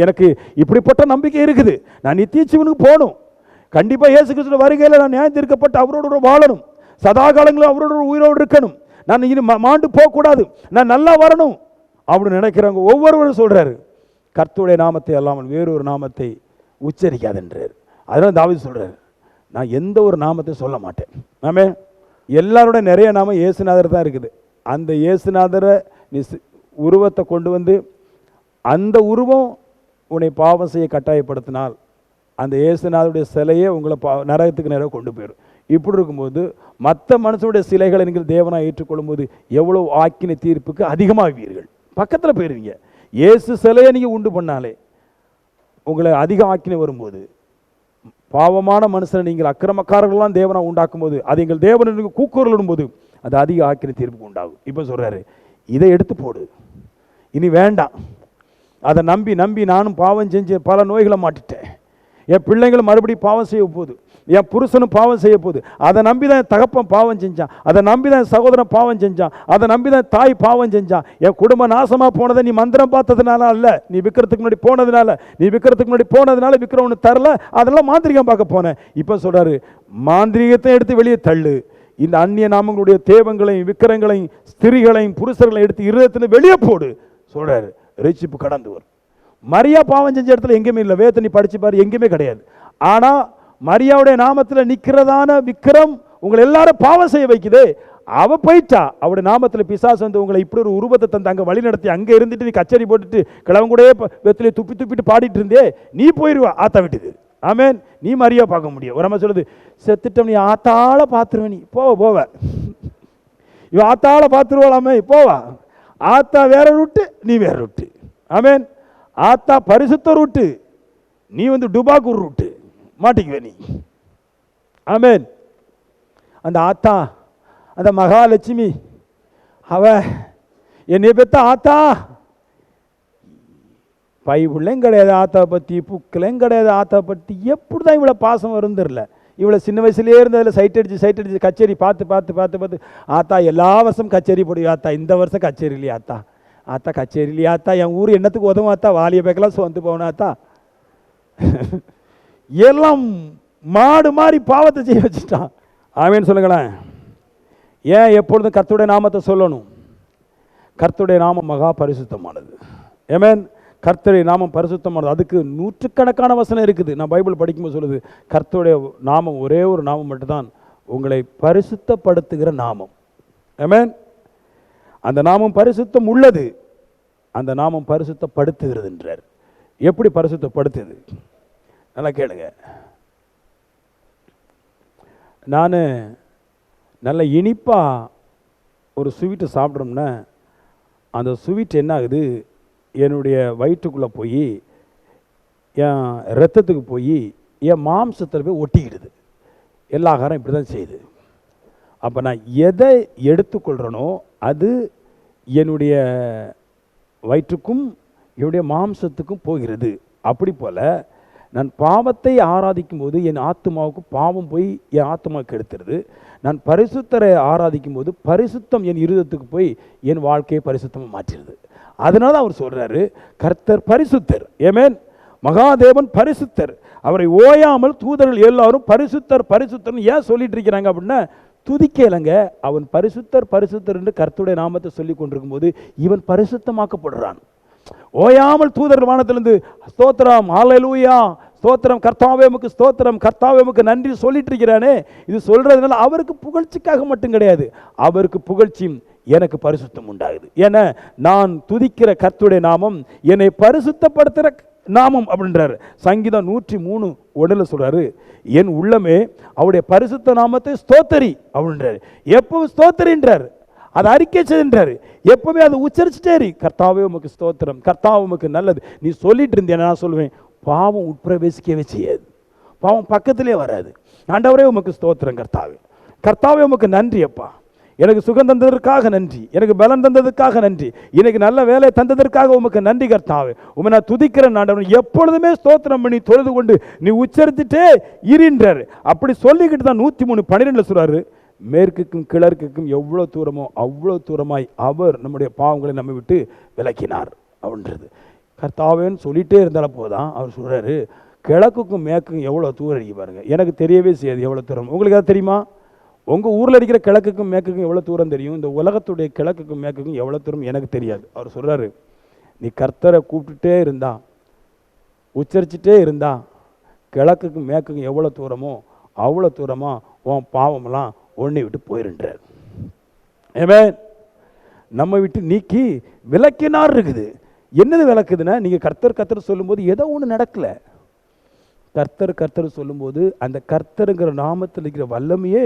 எனக்கு இப்படிப்பட்ட நம்பிக்கை இருக்குது. நான் நித்திய ஜீவனுக்கு போகணும். கண்டிப்பாக இயேசு கிறிஸ்துவின் வருகையில் நான் நியாயம் தீர்க்கப்பட்டு அவரோடு வாழணும். சதா காலங்களும் அவரோட உயிரோடு இருக்கணும். நான் இனி மாண்டு போகக்கூடாது, நான் நல்லா வரணும் அப்படின்னு நினைக்கிறவங்க ஒவ்வொருவரும் சொல்றாரு, கர்த்தருடைய நாமத்தை அல்லாமல் வேறொரு நாமத்தை உச்சரிக்காதென்றார். அதனால தாவீது சொல்றாரு, நான் எந்த ஒரு நாமத்தை சொல்ல மாட்டேன். நாமே எல்லாரோட நிறைய நாமம் இயேசுநாதர் தான் இருக்குது. அந்த இயேசுநாதரை நீ உருவத்தை கொண்டு வந்து அந்த உருவம் உன்னை பாவம் செய்ய கட்டாயப்படுத்தினால் அந்த இயேசுநாதருடைய சிலையே உங்களை நரகத்துக்கு நேரம் கொண்டு போயிடும். இப்படி இருக்கும்போது மற்ற மனுஷனுடைய சிலைகளை நீங்கள் தேவனாக ஏற்றுக்கொள்ளும் போது எவ்வளோ ஆக்கின தீர்ப்புக்கு அதிகமாகுவீர்கள், பக்கத்தில் போயிடுவீங்க. இயேசு சிலையை நீங்கள் உண்டு பண்ணாலே உங்களை அதிக ஆக்கினை வரும்போது, பாவமான மனுஷனை நீங்கள் அக்கிரமக்காரர்கள்லாம் தேவனாக உண்டாக்கும் போது, அது எங்கள் தேவனுக்கு கூக்குரலிடும் போது அது அதிக ஆக்கின தீர்ப்புக்கு உண்டாகும். இப்போ சொல்கிறாரு, இதை எடுத்து போடு, இனி வேண்டாம். அதை நம்பி நானும் பாவம் செஞ்சு பல நோய்களை மாட்டிட்டேன். என் பிள்ளைங்களும் மறுபடியும் பாவம் செய்ய போகுது, என் புருஷனும் பாவம் செய்ய போகுது. அதை நம்பி தான் என் தகப்பன் பாவம் செஞ்சான், அதை நம்பி தான் என் சகோதரன் பாவம் செஞ்சான், அதை நம்பி தான் தாய் பாவம் செஞ்சான். என் குடும்பம் நாசமாக போனதை நீ மந்திரம் பார்த்ததுனால அல்ல, நீ விற்கிறதுக்கு முன்னாடி போனதுனால விற்கிற ஒன்று தரல, அதெல்லாம் மாந்திரிகம் பார்க்க போனேன். இப்போ சொல்கிறாரு, மாந்திரிகத்தை எடுத்து வெளியே தள்ளு. இந்த அந்நிய நாமங்களுடைய தேவங்களையும் விக்கிரங்களையும் ஸ்திரீகளையும் புருஷர்களையும் எடுத்து இருதயத்தில் வெளியே போடு சொல்கிறாரு. ரட்சிப்பு கடந்து வரும். மரியா பாவம் செஞ்ச இடத்துல எங்கேயுமே இல்லை, வேதத்தை நீ படிச்சு பாரு, எங்கேயுமே கிடையாது. ஆனால் மரியாவுடைய நாமத்தில் நிற்கிறதான விக்கிரம் உங்களை எல்லாரும் பாவம் செய்ய வைக்குது. அவ போயிட்டா, அவருடைய நாமத்தில் பிசாசு வந்து உங்களை இப்படி ஒரு உருவத்தை தந்து அங்கே வழி நடத்தி அங்கே இருந்துட்டு நீ கச்சேரி போட்டுட்டு கிழவங்கூடயே வெத்திலே துப்பிட்டு பாடிட்டு இருந்தே, நீ போயிடுவா ஆத்தா விட்டுது. ஆமேன். நீ மரியா பார்க்க முடியும். ஒரு அம்மா சொல்லுது, செத்துட்டம் நீ ஆத்தாள பார்த்துருவேன், நீ போவ இவ ஆத்தாள பார்த்துருவாளாமே, போவா. ஆத்தா வேற ரூட்டு, நீ வேற ரூட்டு. ஆமேன். ஆத்தா பரிசுத்த ரூட்டு, நீ வந்து டுபாக்கூர் ரூட்டு, மாட்டிக்குவே நீ. ஆமேன். அந்த ஆத்தா, அந்த மகாலட்சுமி, அவ என்னை பெத்த ஆத்தா, பைபிள்லையும் கிடையாது ஆத்தா பற்றி, புக்கிலையும் கிடையாது ஆத்தா பற்றி. எப்படி தான் இவ்வளோ பாசம் வரும் தெரியல. இவ்வளோ சின்ன வயசுலேயே இருந்ததில் சைட் அடிச்சு கச்சேரி பார்த்து ஆத்தா எல்லா வருஷம் கச்சேரி போடுவா ஆத்தா, இந்த வருஷம் கச்சேரி இல்லையா ஆத்தா, ஆத்தா கச்சேரி இல்லையா ஆத்தா, என் ஊர் என்னத்துக்கு உதவும் ஆத்தா, வாலிய பேக்கெல்லாம் சுவந்து போகணும் ஆத்தா. எல்லாம் மாடு மாதிரி பாவத்தை செய்ய வச்சுட்டான். ஆமேன்னு சொல்லுங்களேன். ஏன் எப்பொழுதும் கர்த்தருடைய நாமத்தை சொல்லணும்? கர்த்தருடைய நாமம் மகா பரிசுத்தமானது. ஆமென். கர்த்தருடைய நாமம் பரிசுத்தமானது. அதுக்கு நூற்றுக்கணக்கான வசனம் இருக்குது. நான் பைபிள் படிக்கும்போது சொல்லுது, கர்த்தருடைய நாமம் ஒரே ஒரு நாமம் மட்டும்தான் உங்களை பரிசுத்தப்படுத்துகிற நாமம். ஆமென். அந்த நாமம் பரிசுத்தம் உள்ளது, அந்த நாமம் பரிசுத்தப்படுத்துகிறது என்றார். எப்படி பரிசுத்தப்படுத்துது? நல்லா கேளுங்க. நான் நல்ல இனிப்பாக ஒரு ஸ்வீட்டு சாப்பிட்றோம்னா அந்த ஸ்வீட் என்ன ஆகுது, என்னுடைய வயிற்றுக்குள்ளே போய் என் ரத்தத்துக்கு போய் என் மாம்சத்தில் போய் ஒட்டிக்கிடுது. எல்லா ஆகாரம் இப்படி தான் செய்யுது. அப்போ நான் எதை எடுத்துக்கொள்கிறேனோ அது என்னுடைய வயிற்றுக்கும் என்னுடைய மாம்சத்துக்கும் போகிறது. அப்படி போல் நான் பாவத்தை ஆராதிக்கும் போது என் ஆத்மாவுக்கு பாவம் போய் என் ஆத்மாவுக்கு எடுத்துருது. நான் பரிசுத்தரை ஆராதிக்கும் போது பரிசுத்தம் என் இருதயத்துக்கு போய் என் வாழ்க்கையை பரிசுத்தமாக மாற்றிடுது. அதனால அவர் சொல்கிறாரு, கர்த்தர் பரிசுத்தர். ஆமென். மகாதேவன் பரிசுத்தர். அவரை ஓயாமல் தூதர்கள் எல்லாரும் பரிசுத்தர் பரிசுத்தர்னு ஏன் சொல்லிட்டு இருக்கிறாங்க அப்படின்னா, துதிக்கலைங்க. அவன் பரிசுத்தர் பரிசுத்தர் என்று கர்த்தருடைய நாமத்தை சொல்லி கொண்டிருக்கும் போது இவன் பரிசுத்தமாக்கப்படுறான். ஓயாமல் தூதர்கள் வானத்திலிருந்து ஸ்தோத்திரம், ஹல்லேலூயா, ஸ்தோத்திரம், கர்த்தாவே உமக்கு ஸ்தோத்திரம், கர்த்தாவே உமக்கு நன்றி சொல்லிட்டு இருக்கிறானே. இது சொல்றதுனால அவருக்கு புகழ்ச்சிக்காக மட்டும் கிடையாது, அவருக்கு புகழ்ச்சியும் எனக்கு பரிசுத்தம் உண்டாகுது. ஏன்னா நான் துதிக்கிற கர்த்தருடைய நாமம் என்னை பரிசுத்தப்படுத்துகிற நாமம் அப்படின்றாரு. சங்கீதம் 103:1 சொல்றாரு, என் உள்ளமே அவருடைய பரிசுத்த நாமத்தை ஸ்தோத்தரி அப்படின்றாரு. எப்பவும் ஸ்தோத்தரின்றார், அதை அறிக்கை செய்கின்றாரு. எப்பவுமே அதை உச்சரிச்சுட்டே இரு. கர்த்தாவே உமக்கு ஸ்தோத்திரம், கர்த்தாவே உமக்கு நல்லது. நீ சொல்லிட்டு இருந்தேன், நான் சொல்லுவேன், பாவம் உட்பிரவேசிக்கவே செய்யாது, பாவம் பக்கத்திலே வராது. ஆண்டவரே உமக்கு ஸ்தோத்திரம், கர்த்தாவே, கர்த்தாவே உமக்கு நன்றி அப்பா, எனக்கு சுகம் தந்ததற்காக நன்றி, எனக்கு பலம் தந்ததுக்காக நன்றி, எனக்கு நல்ல வேலை தந்ததற்காக உமக்கு நன்றி கர்த்தாவே, உமை நான் துதிக்கிறேன் ஆண்டவரே. எப்பொழுதுமே ஸ்தோத்திரம் பண்ணி தொழுது கொண்டு நீ உச்சரித்துட்டே இருன்றார். அப்படி சொல்லிக்கிட்டு தான் 103:12 சொல்றாரு, மேற்குக்கும் கிழக்குக்கும் எவ்வளோ தூரமோ அவ்வளோ தூரமாய் அவர் நம்முடைய பாவங்களை நம்ம விட்டு விலக்கினார் அப்படின்றது. கர்த்தாவேன்னு சொல்லிகிட்டே இருந்தாலும் போதான் அவர் சொல்கிறாரு, கிழக்குக்கும் மேற்குக்கும் எவ்வளோ தூரம் அடிக்க பாருங்கள். எனக்கு தெரியவே செய்யாது எவ்வளோ தூரம். உங்களுக்கு அது தெரியுமா? உங்கள் ஊரில் இருக்கிற கிழக்குக்கும் மேற்குக்கும் எவ்வளோ தூரம் தெரியும், இந்த உலகத்துடைய கிழக்குக்கும் மேற்குக்கும் எவ்வளோ தூரம் எனக்கு தெரியாது. அவர் சொல்கிறாரு, நீ கர்த்தரை கூப்பிட்டுட்டே இருந்தா, உச்சரிச்சுட்டே இருந்தா, கிழக்குக்கும் மேற்குக்கும் எவ்வளோ தூரமோ அவ்வளோ தூரமாக உன் பாவமெல்லாம் ஒன்றை விட்டு போயிருன்றார். ஆமென். நம்ம விட்டு நீக்கி விலக்கினார் இருக்குது. என்னது விளக்குதுன்னா, நீங்கள் கர்த்தர் கர்த்தர் சொல்லும்போது ஏதோ ஒன்று நடக்கலை. கர்த்தர் கர்த்தர் சொல்லும்போது அந்த கர்த்தருங்கிற நாமத்தில் இருக்கிற வல்லமையே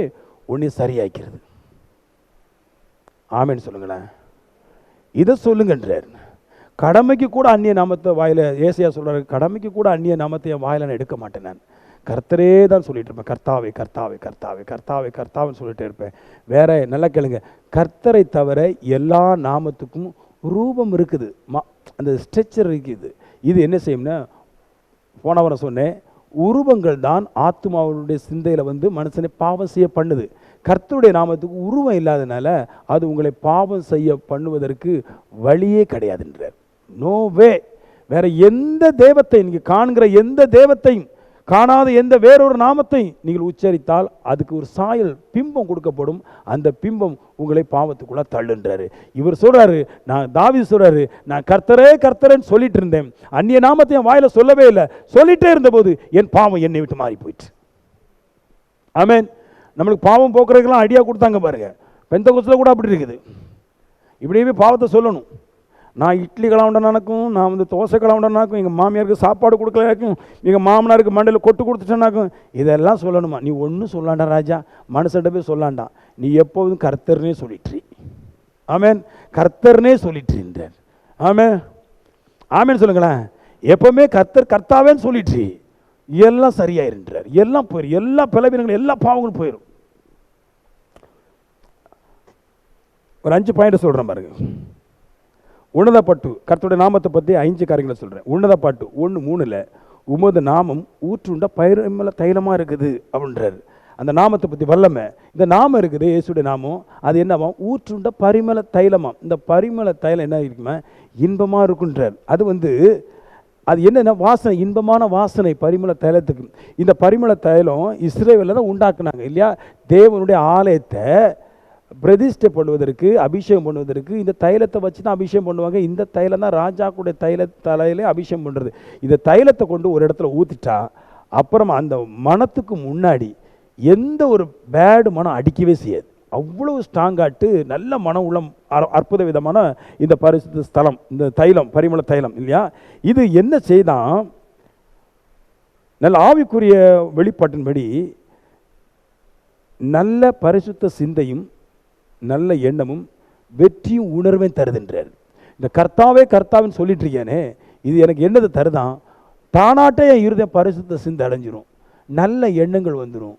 ஒன்று சரியாக்கிறது. ஆமென்னு சொல்லுங்களேன். இதை சொல்லுங்கன்றார். கடமைக்கு கூட அந்நிய நாமத்தை வாயில, ஏசையா சொல்கிறாரு, கடமைக்கு கூட அந்நிய நாமத்தை என் வாயில நான் எடுக்க மாட்டேன். நான் கர்த்தரே தான் சொல்லிட்டு இருப்பேன், கர்த்தாவே கர்த்தாவே கர்த்தாவே கர்த்தாவே கர்த்தாவேன்னு சொல்லிட்டே இருப்பேன். வேற நல்லா கேளுங்க, கர்த்தரை தவிர எல்லா நாமத்துக்கும் ரூபம் இருக்குது, அந்த ஸ்ட்ரெச்சர் இருக்குது. இது என்ன செய்யும்னா, போன வாரம் சொன்னேன், உருவங்கள் தான் ஆத்மாவுடைய சிந்தையில் வந்து மனுஷனை பாவம் செய்ய பண்ணுது. கர்த்தருடைய நாமத்துக்கு உருவம் இல்லாதனால அது உங்களை பாவம் செய்ய பண்ணுவதற்கு வழியே கிடையாதுன்றார். நோ வே. வேற எந்த தெய்வத்தை நீங்கள் காண்கிற எந்த தெய்வத்தையும் காணாத எந்த வேறொரு நாமத்தை நீங்கள் உச்சரித்தால் அதுக்கு ஒரு சாயல் பிம்பம் கொடுக்கப்படும். அந்த பிம்பம் உங்களை பாவத்துக்குள்ள தள்ளுன்றாரு. இவர் சொல்றாரு, நான் தாவீது சொல்றாரு, நான் கர்த்தரே கர்த்தரேன்னு சொல்லிட்டு இருந்தேன், அந்நிய நாமத்தை என் வாயில சொல்லவே இல்லை, சொல்லிட்டே இருந்தபோது என் பாவம் என்னை விட்டு மாறி போயிட்டு. ஆமென். நம்மளுக்கு பாவம் போக்குறதுக்கெல்லாம் ஐடியா கொடுத்தாங்க பாருங்க. பெந்தகோஸ்துல கூட அப்படி இருக்குது. இப்படியே பாவத்தை சொல்லணும். நான் இட்லி கலவுண்டனாக்கும், நான் வந்து தோசை கலவுண்டனாக்கும், எங்கள் மாமியாருக்கு சாப்பாடு கொடுக்கலாக்கும், எங்கள் மாமனாருக்கு மண்டையில் கொட்டு கொடுத்துட்டேனாக்கும், இதெல்லாம் சொல்லணுமா? நீ ஒன்றும் சொல்லாண்டா ராஜா, மனுஷன்ட்ட போய் சொல்லாண்டா. நீ எப்போதும் கர்த்தர்னே சொல்லிட்டு. ஆமென். கர்த்தர்னே சொல்லிட்டு. ஆமென். ஆமென் சொல்லுங்களேன். எப்பவுமே கர்த்தர் கர்த்தாவேன்னு சொல்லிட்டு எல்லாம் சரியாயிருன்றார். எல்லாம் போயிடும், எல்லா பலவீனங்களும் எல்லா பாவங்களும் போயிடும். ஒரு 5 பாயிண்ட் சொல்கிறேன் பாருங்க. உன்னத பாட்டு, கர்த்தருடைய நாமத்தை பற்றி 5 காரியங்களை சொல்கிறேன். உன்னத பாட்டு 1:3 உமது நாமம் ஊற்றுண்ட பரிமள தைலமாக இருக்குது அப்படின்றாரு. அந்த நாமத்தை பற்றி வல்லமை, இந்த நாமம் இருக்குது இயேசுடைய நாமம், அது என்னவா? ஊற்றுண்ட பரிமள தைலமாம். இந்த பரிமள தைலம் என்ன இருக்குமா? இன்பமாக இருக்குன்றார். அது என்னென்ன வாசனை, இன்பமான வாசனை பரிமள தைலத்துக்கு. இந்த பரிமள தைலம் இஸ்ரேலில் தான் உண்டாக்குனாங்க இல்லையா? தேவனுடைய ஆலயத்தை பிரதிஷ்டை பண்ணுவதற்கு, அபிஷேகம் பண்ணுவதற்கு இந்த தைலத்தை வச்சு தான் அபிஷேகம் பண்ணுவாங்க. இந்த தைலம் தான் ராஜாக்குடைய தலையிலே அபிஷேகம் பண்ணுறது. இந்த தைலத்தை கொண்டு ஒரு இடத்துல ஊற்றிட்டா அப்புறம் அந்த மனத்துக்கு முன்னாடி எந்த ஒரு பேடு மனம் அடிக்கவே செய்யாது. அவ்வளவு ஸ்ட்ராங்காட்டு நல்ல மனம் உள்ள அற்புத விதமான இந்த பரிசுத்த ஸ்தலம், இந்த தைலம், பரிமள தைலம் இல்லையா? இது என்ன செய்தான்? நல்ல ஆவிக்குரிய வெளிப்பாட்டின்படி நல்ல பரிசுத்த சிந்தையும் நல்ல எண்ணமும் வெற்றியும் உணர்வையும் தருதுன்றார். இந்த கர்த்தாவே கர்த்தாவின்னு சொல்லிட்டு இருக்கேனே, இது எனக்கு என்னது தருதான்? தானாட்டே என் இருதயம் பரிசுத்த சிந்தை அடைஞ்சிரும், நல்ல எண்ணங்கள் வந்துடும்,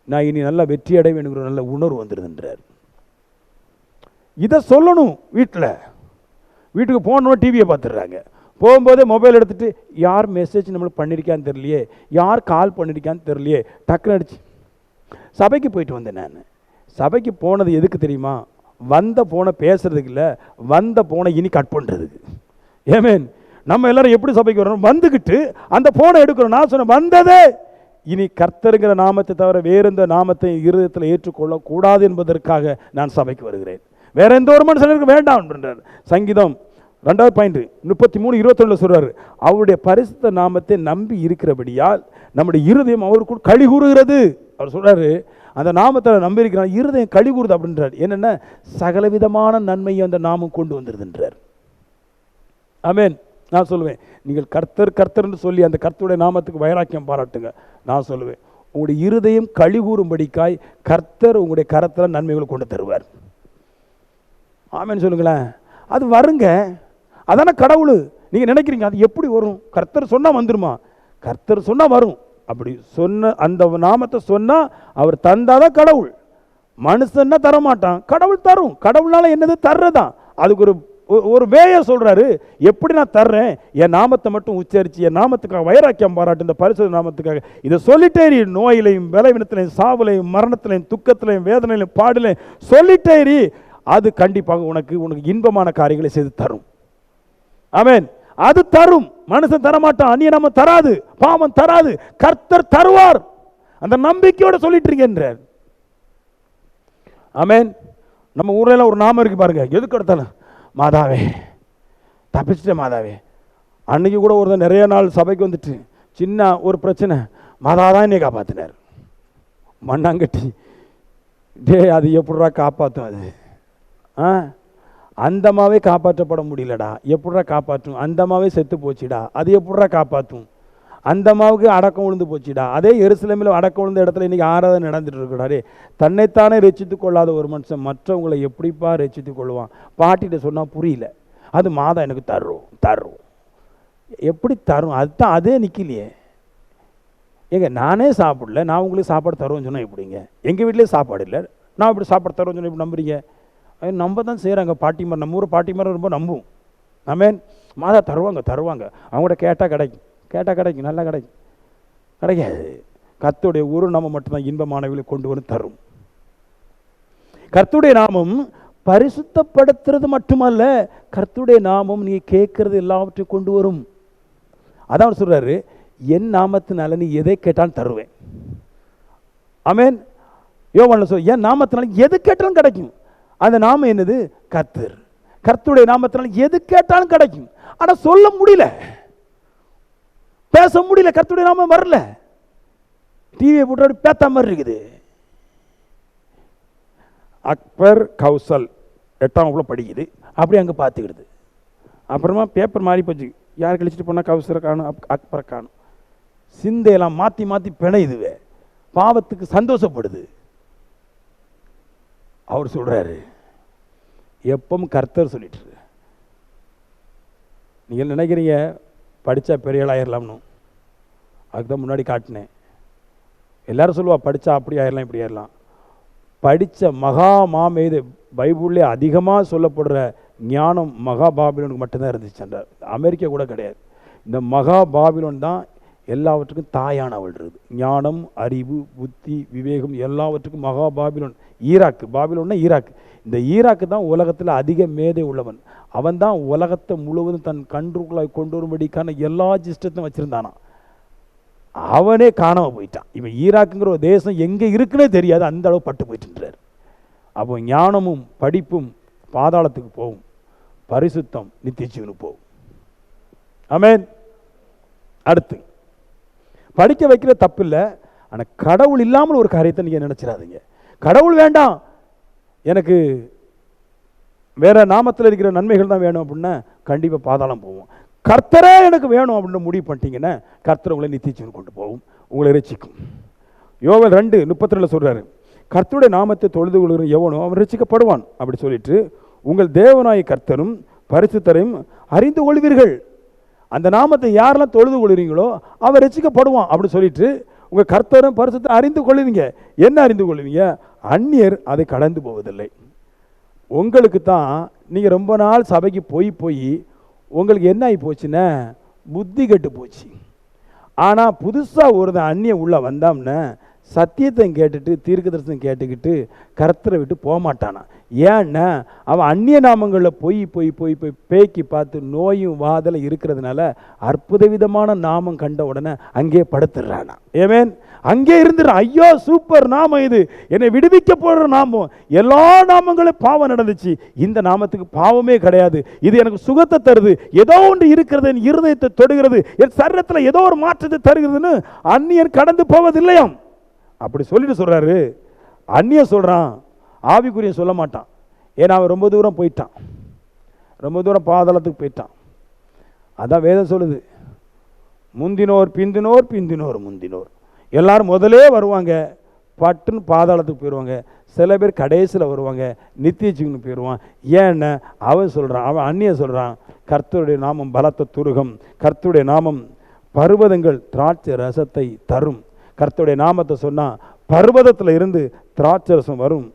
நான் இனி நல்லா வெற்றி அடைய வேணுங்கிற நல்ல உணர்வு வந்துடுதுன்றார். இதை சொல்லணும். வீட்டுக்கு போகணும், டிவியை பார்த்துடுறாங்க. போகும்போதே மொபைல் எடுத்துகிட்டு யார் மெசேஜ் நம்மளுக்கு பண்ணியிருக்கான்னு தெரியலையே, யார் கால் பண்ணியிருக்கான்னு தெரியலையே, டக்குன்னு அடிச்சு. சபைக்கு போயிட்டு வந்தேன். நான் சபைக்கு போனது எதுக்கு தெரியுமா? வந்த போனை பேசுறதுக்கு இல்லை, வந்த போனை இனி கட் பண்ணுறதுக்கு. ஏமேன். நம்ம எல்லாரும் எப்படி சபைக்கு வரணும்? வந்துக்கிட்டு அந்த போனை எடுக்கிறோம். நான் சொன்னேன், வந்ததே இனி கர்த்தருங்கிற நாமத்தை தவிர வேறு எந்த நாமத்தை இருதயத்தில் ஏற்றுக்கொள்ளக்கூடாது என்பதற்காக நான் சபைக்கு வருகிறேன். வேற எந்த ஒரு மனுஷனுக்கு வேண்டாம் என்றார். சங்கீதம் 2:33-21 சொல்றாரு, அவருடைய பரிசுத்த நாமத்தை நம்பி இருக்கிறபடியால் நம்முடைய இருதயம் அவருக்கு களி கூறுகிறது. அவர் சொல்றாரு, அந்த நாமத்தில் நம்பி இருக்கிறான், இருதயம் களி கூறுது அப்படின்றார். என்னென்ன சகலவிதமான நன்மையை அந்த நாமம் கொண்டு வந்துருதுன்றார். ஆமென். நான் சொல்லுவேன், நீங்கள் கர்த்தர் கர்த்தர்னு சொல்லி அந்த கர்த்தருடைய நாமத்துக்கு வைராக்கியம் பாராட்டுங்க. நான் சொல்லுவேன், உங்களுடைய இருதயம் களி கூறும்படிக்காய் கர்த்தர் உங்களுடைய கரத்தில் நன்மைகளை கொண்டு தருவார். ஆமென் சொல்லுங்களேன். அது வருங்க, அதான கடவுள். நீங்கள் நினைக்கிறீங்க அது எப்படி வரும்? கர்த்தர் சொன்னால் வந்துருமா? கர்த்தர் சொன்னால் வரும். அப்படி சொன்ன அந்த நாமத்தை சொன்னால் அவர் தந்தாதான் கடவுள். மனுஷன்னா தரமாட்டான், கடவுள் தரும். கடவுள்னால என்னது? தர்றதான். அதுக்கு ஒரு வேய சொல்றாரு, எப்படி நான் தர்றேன்? என் நாமத்தை மட்டும் உச்சரித்து என் நாமத்துக்காக வைராக்கியம் பாராட்டு, இந்த பரிசுத்த நாமத்துக்காக இதை சொல்லிட்டே நோயிலையும் பலவீனத்திலையும் சாவுலையும் மரணத்திலையும் துக்கத்திலையும் வேதனையிலையும் பாடலையும் சொல்லிட்டே அது கண்டிப்பாக உனக்கு இன்பமான காரியங்களை செய்து தரும். ஆமென். அது தரும். மனுஷன் தரமாட்டான், அந்நிய நாமம் தராது, பாவம் தராது, கர்த்தர் தருவார். அந்த நம்பிக்கையோட சொல்லிட்டு இருக்கேன்றார். ஆமென். நம்ம ஊர்ல ஒரு நாமம் இருக்கு பாருங்க, எதுக்கு எடுத்தாலும் மாதாவே, தப்பிச்சிட்ட மாதாவே. அன்னைக்கு கூட ஒருத்தர் நிறைய நாள் சபைக்கு வந்துட்டு சின்ன ஒரு பிரச்சனை, மாதாதான் என்னை காப்பாத்தினார். மண்ணாங்கட்டி அது எப்படா காப்பாற்றும்? அது அந்தமாவே காப்பாற்றப்பட முடியலடா, எப்படா காப்பாற்றும்? அந்தமாவே செத்து போச்சுடா, அது எப்படா காப்பாற்றும்? அந்தமாவுக்கு அடக்கம் விழுந்து போச்சுடா. அதே எருசலேமில் அடக்கம் விழுந்த இடத்துல இன்னைக்கு ஆராதனை நடந்துட்டு இருக்கிறாரே. தன்னைத்தானே ரட்சித்து கொள்ளாத ஒரு மனுஷன் மற்றவங்களை எப்படிப்பா ரட்சித்து கொள்வான்? பாட்டிகிட்ட சொன்னால் புரியல. அது மாதா எனக்கு தரும் எப்படி தரும்? அதுதான் அதே நிற்கலையே. ஏங்க நானே சாப்பிடல, நான் உங்களுக்கு சாப்பாடு தருவேன்னு சொன்னால் எப்படிங்க? எங்கள் வீட்டிலே சாப்பாடு இல்லை, நான் இப்படி சாப்பாடு தருவேன்னு சொன்னால் எப்படி நம்புறீங்க? நம்ப தான் செய்கிறாங்க பாட்டிமார். நம்ம ஊர் பாட்டிமார் ரொம்ப நம்பும். ஆமென். மாதா தருவாங்க. அவங்கள்ட்ட கேட்டால் கிடைக்கும், நல்லா கிடைக்காது. கர்த்தருடைய ஒரு நாமம் மட்டும்தான் இன்பமானவர்களை கொண்டு வந்து தரும். கர்த்தருடைய நாமம் பரிசுத்தப்படுத்துறது மட்டுமல்ல, கர்த்தருடைய நாமம் நீ கேட்கறது எல்லாவற்றையும் கொண்டு வரும். அதான் சொல்றாரு, என் நாமத்தினால நீ எதை கேட்டாலும் தருவேன். ஆமென். யோவான்ல சொல்ற, என் நாமத்தினால எது கேட்டாலும் கிடைக்கும். அந்த நாமம் என்னது? கர்த்தர். கர்த்தருடைய நாமத்தினால எது கேட்டாலும் கிடைக்கும். ஆனா சொல்ல முடியல, பேச முடியல. கர்த்தருடைய நாமம் வரல. டிவியை போட்டு பேத்த மாதிரி இருக்குது. அக்பர் கௌசல் 8ஆம் வகுப்புல படிக்குது, அப்படி அங்கே பார்த்துக்கிடுது. அப்புறமா பேப்பர் மாறி போச்சு, யார் கழிச்சிட்டு போனால் கௌசரை காணும், அக்பரை காணும். சிந்தையெல்லாம் மாற்றி பிணையுதுவே, பாவத்துக்கு சந்தோஷப்படுது. அவர் சொல்றாரு, எப்பவும் கர்த்தர் சொல்லிட்டு. நீங்கள் நினைக்கிறீங்க படித்தா பெரிய ஆளாயிரலாம்னு, அதுதான் முன்னாடி காட்டினேன். எல்லாரும் சொல்லுவா படித்தா அப்படி ஆயிடலாம் இப்படி ஆயிடலாம். படித்த மாமேதை பைபிள்லே அதிகமாக சொல்லப்படுற ஞானம் மகாபாபிலோனுக்கு மட்டும்தான் இருந்துச்சு. அந்த அமெரிக்கா கூட கிடையாது. இந்த மகாபாபிலோன் தான் எல்லாவற்றுக்கும் தாயானவள் இருக்குது. ஞானம், அறிவு, புத்தி, விவேகம் எல்லாவற்றுக்கும் மகா பாபிலோன். ஈராக்கு, பாபிலோன்னா ஈராக்கு. இந்த ஈராக்கு தான் உலகத்தில் அதிக மேதை உள்ளவன். அவன் தான் உலகத்தை முழுவதும் தன் கன்றுக்குள்ளாய் கொண்டு வரும்படிக்கான எல்லா சிஸ்டத்தையும் வச்சுருந்தானா. அவனே காணாமல் போயிட்டான். இவன் ஈராக்குங்கிற ஒரு தேசம் எங்கே இருக்குன்னே தெரியாது, அந்த அளவு பட்டு போயிட்டுன்றார். அப்போ ஞானமும் படிப்பும் பாதாளத்துக்கு போகும், பரிசுத்தம் நித்திய ஜீவனுக்கு போகும். ஆமென். அடுத்து படிக்க வைக்கிற தப்பு இல்லை, ஆனால் கடவுள் இல்லாமல் ஒரு காரியத்தை நீங்கள் நினச்சிடாதீங்க. கடவுள் வேண்டாம், எனக்கு வேற நாமத்தில் இருக்கிற நன்மைகள் தான் வேணும் அப்படின்னா கண்டிப்பாக பாதாளம் போவோம். கர்த்தரே எனக்கு வேணும் அப்படின்னு முடிவு பண்ணிட்டீங்கன்னா கர்த்தர் உங்களை நித்திய ஜீவன் கொண்டு போகும், உங்களை ரட்சிக்கும். யோவேல் 2:32 சொல்கிறாரு, கர்த்தருடைய நாமத்தை தொழுது கொள்கிற எவனோ அவன் ரட்சிக்கப்படுவான். அப்படி சொல்லிட்டு உங்கள் தேவனாய கர்த்தரும் பரிசுத்தரையும் அறிந்து கொள்வீர்கள். அந்த நாமத்தை யாரெல்லாம் தொழுது கொள்கிறீங்களோ அவர் ரட்சிக்கப்படுவான். அப்படி சொல்லிட்டு உங்கள் கர்த்தரும் பரிசுத்தை அறிந்து கொள்ளுவீங்க. என்ன அறிந்து கொள்ளுவீங்க? அந்நியர் அதை கடந்து போவதில்லை. உங்களுக்கு தான் நீங்கள் ரொம்ப நாள் சபைக்கு போய் உங்களுக்கு என்ன ஆகி போச்சுன்னா புத்தி கெட்டு போச்சு. ஆனால் புதுசாக ஒருத்தன் அந்நியன் உள்ளே வந்தாம்னா சத்தியத்தை கேட்டுட்டு தீர்க்க தரிசனம் கேட்டுக்கிட்டு கர்த்தரை விட்டு போக மாட்டானா. ஏன்னா அவன் அந்நிய நாமங்களில் போய் பேக்கி பார்த்து நோயும் வாதலை இருக்கிறதுனால அற்புத விதமான நாமம் கண்ட உடனே அங்கே படுத்துடுறானா. ஏமேன், அங்கே இருந்துடுறான். ஐயோ சூப்பர் நாமம், இது என்னை விடுவிக்க போடுற நாமம். எல்லா நாமங்களும் பாவம் நடந்துச்சு, இந்த நாமத்துக்கு பாவமே கிடையாது, இது எனக்கு சுகத்தை தருது, ஏதோ ஒன்று இருக்கிறது, என் இருதயத்தை தொடுகிறது, என் சரீரத்தில் ஏதோ ஒரு மாற்றத்தை தருகிறதுன்னு அந்நியன் கடந்து போவதில்லையாம். அப்படி சொல்லிட்டு சொல்றாரு. அந்நியன் சொல்றான், ஆவிக்குரிய சொல்ல மாட்டான். ஏன்னா அவன் ரொம்ப தூரம் போயிட்டான், ரொம்ப தூரம் பாதாளத்துக்கு போயிட்டான். அதான் வேதம் சொல்லுது, முந்தினோர் பிந்தினோர் பிந்தினோர் முந்தினோர். எல்லாரும் முதலே வருவாங்க, பட்டுன்னு பாதாளத்துக்கு போயிடுவாங்க. சில பேர் கடைசியில் வருவாங்க, நித்திய ஜீவனுக்கு போயிடுவான். ஏன்னா அவன் சொல்கிறான், அவன் அந்நியன் சொல்கிறான், கர்த்தருடைய நாமம் பலத்த துருகம், கர்த்தருடைய நாமம் பர்வதங்கள் திராட்சை ரசத்தை தரும். கர்த்தருடைய நாமத்தை சொன்னால் பர்வதத்தில் இருந்து திராட்சை ரசம் வரும்.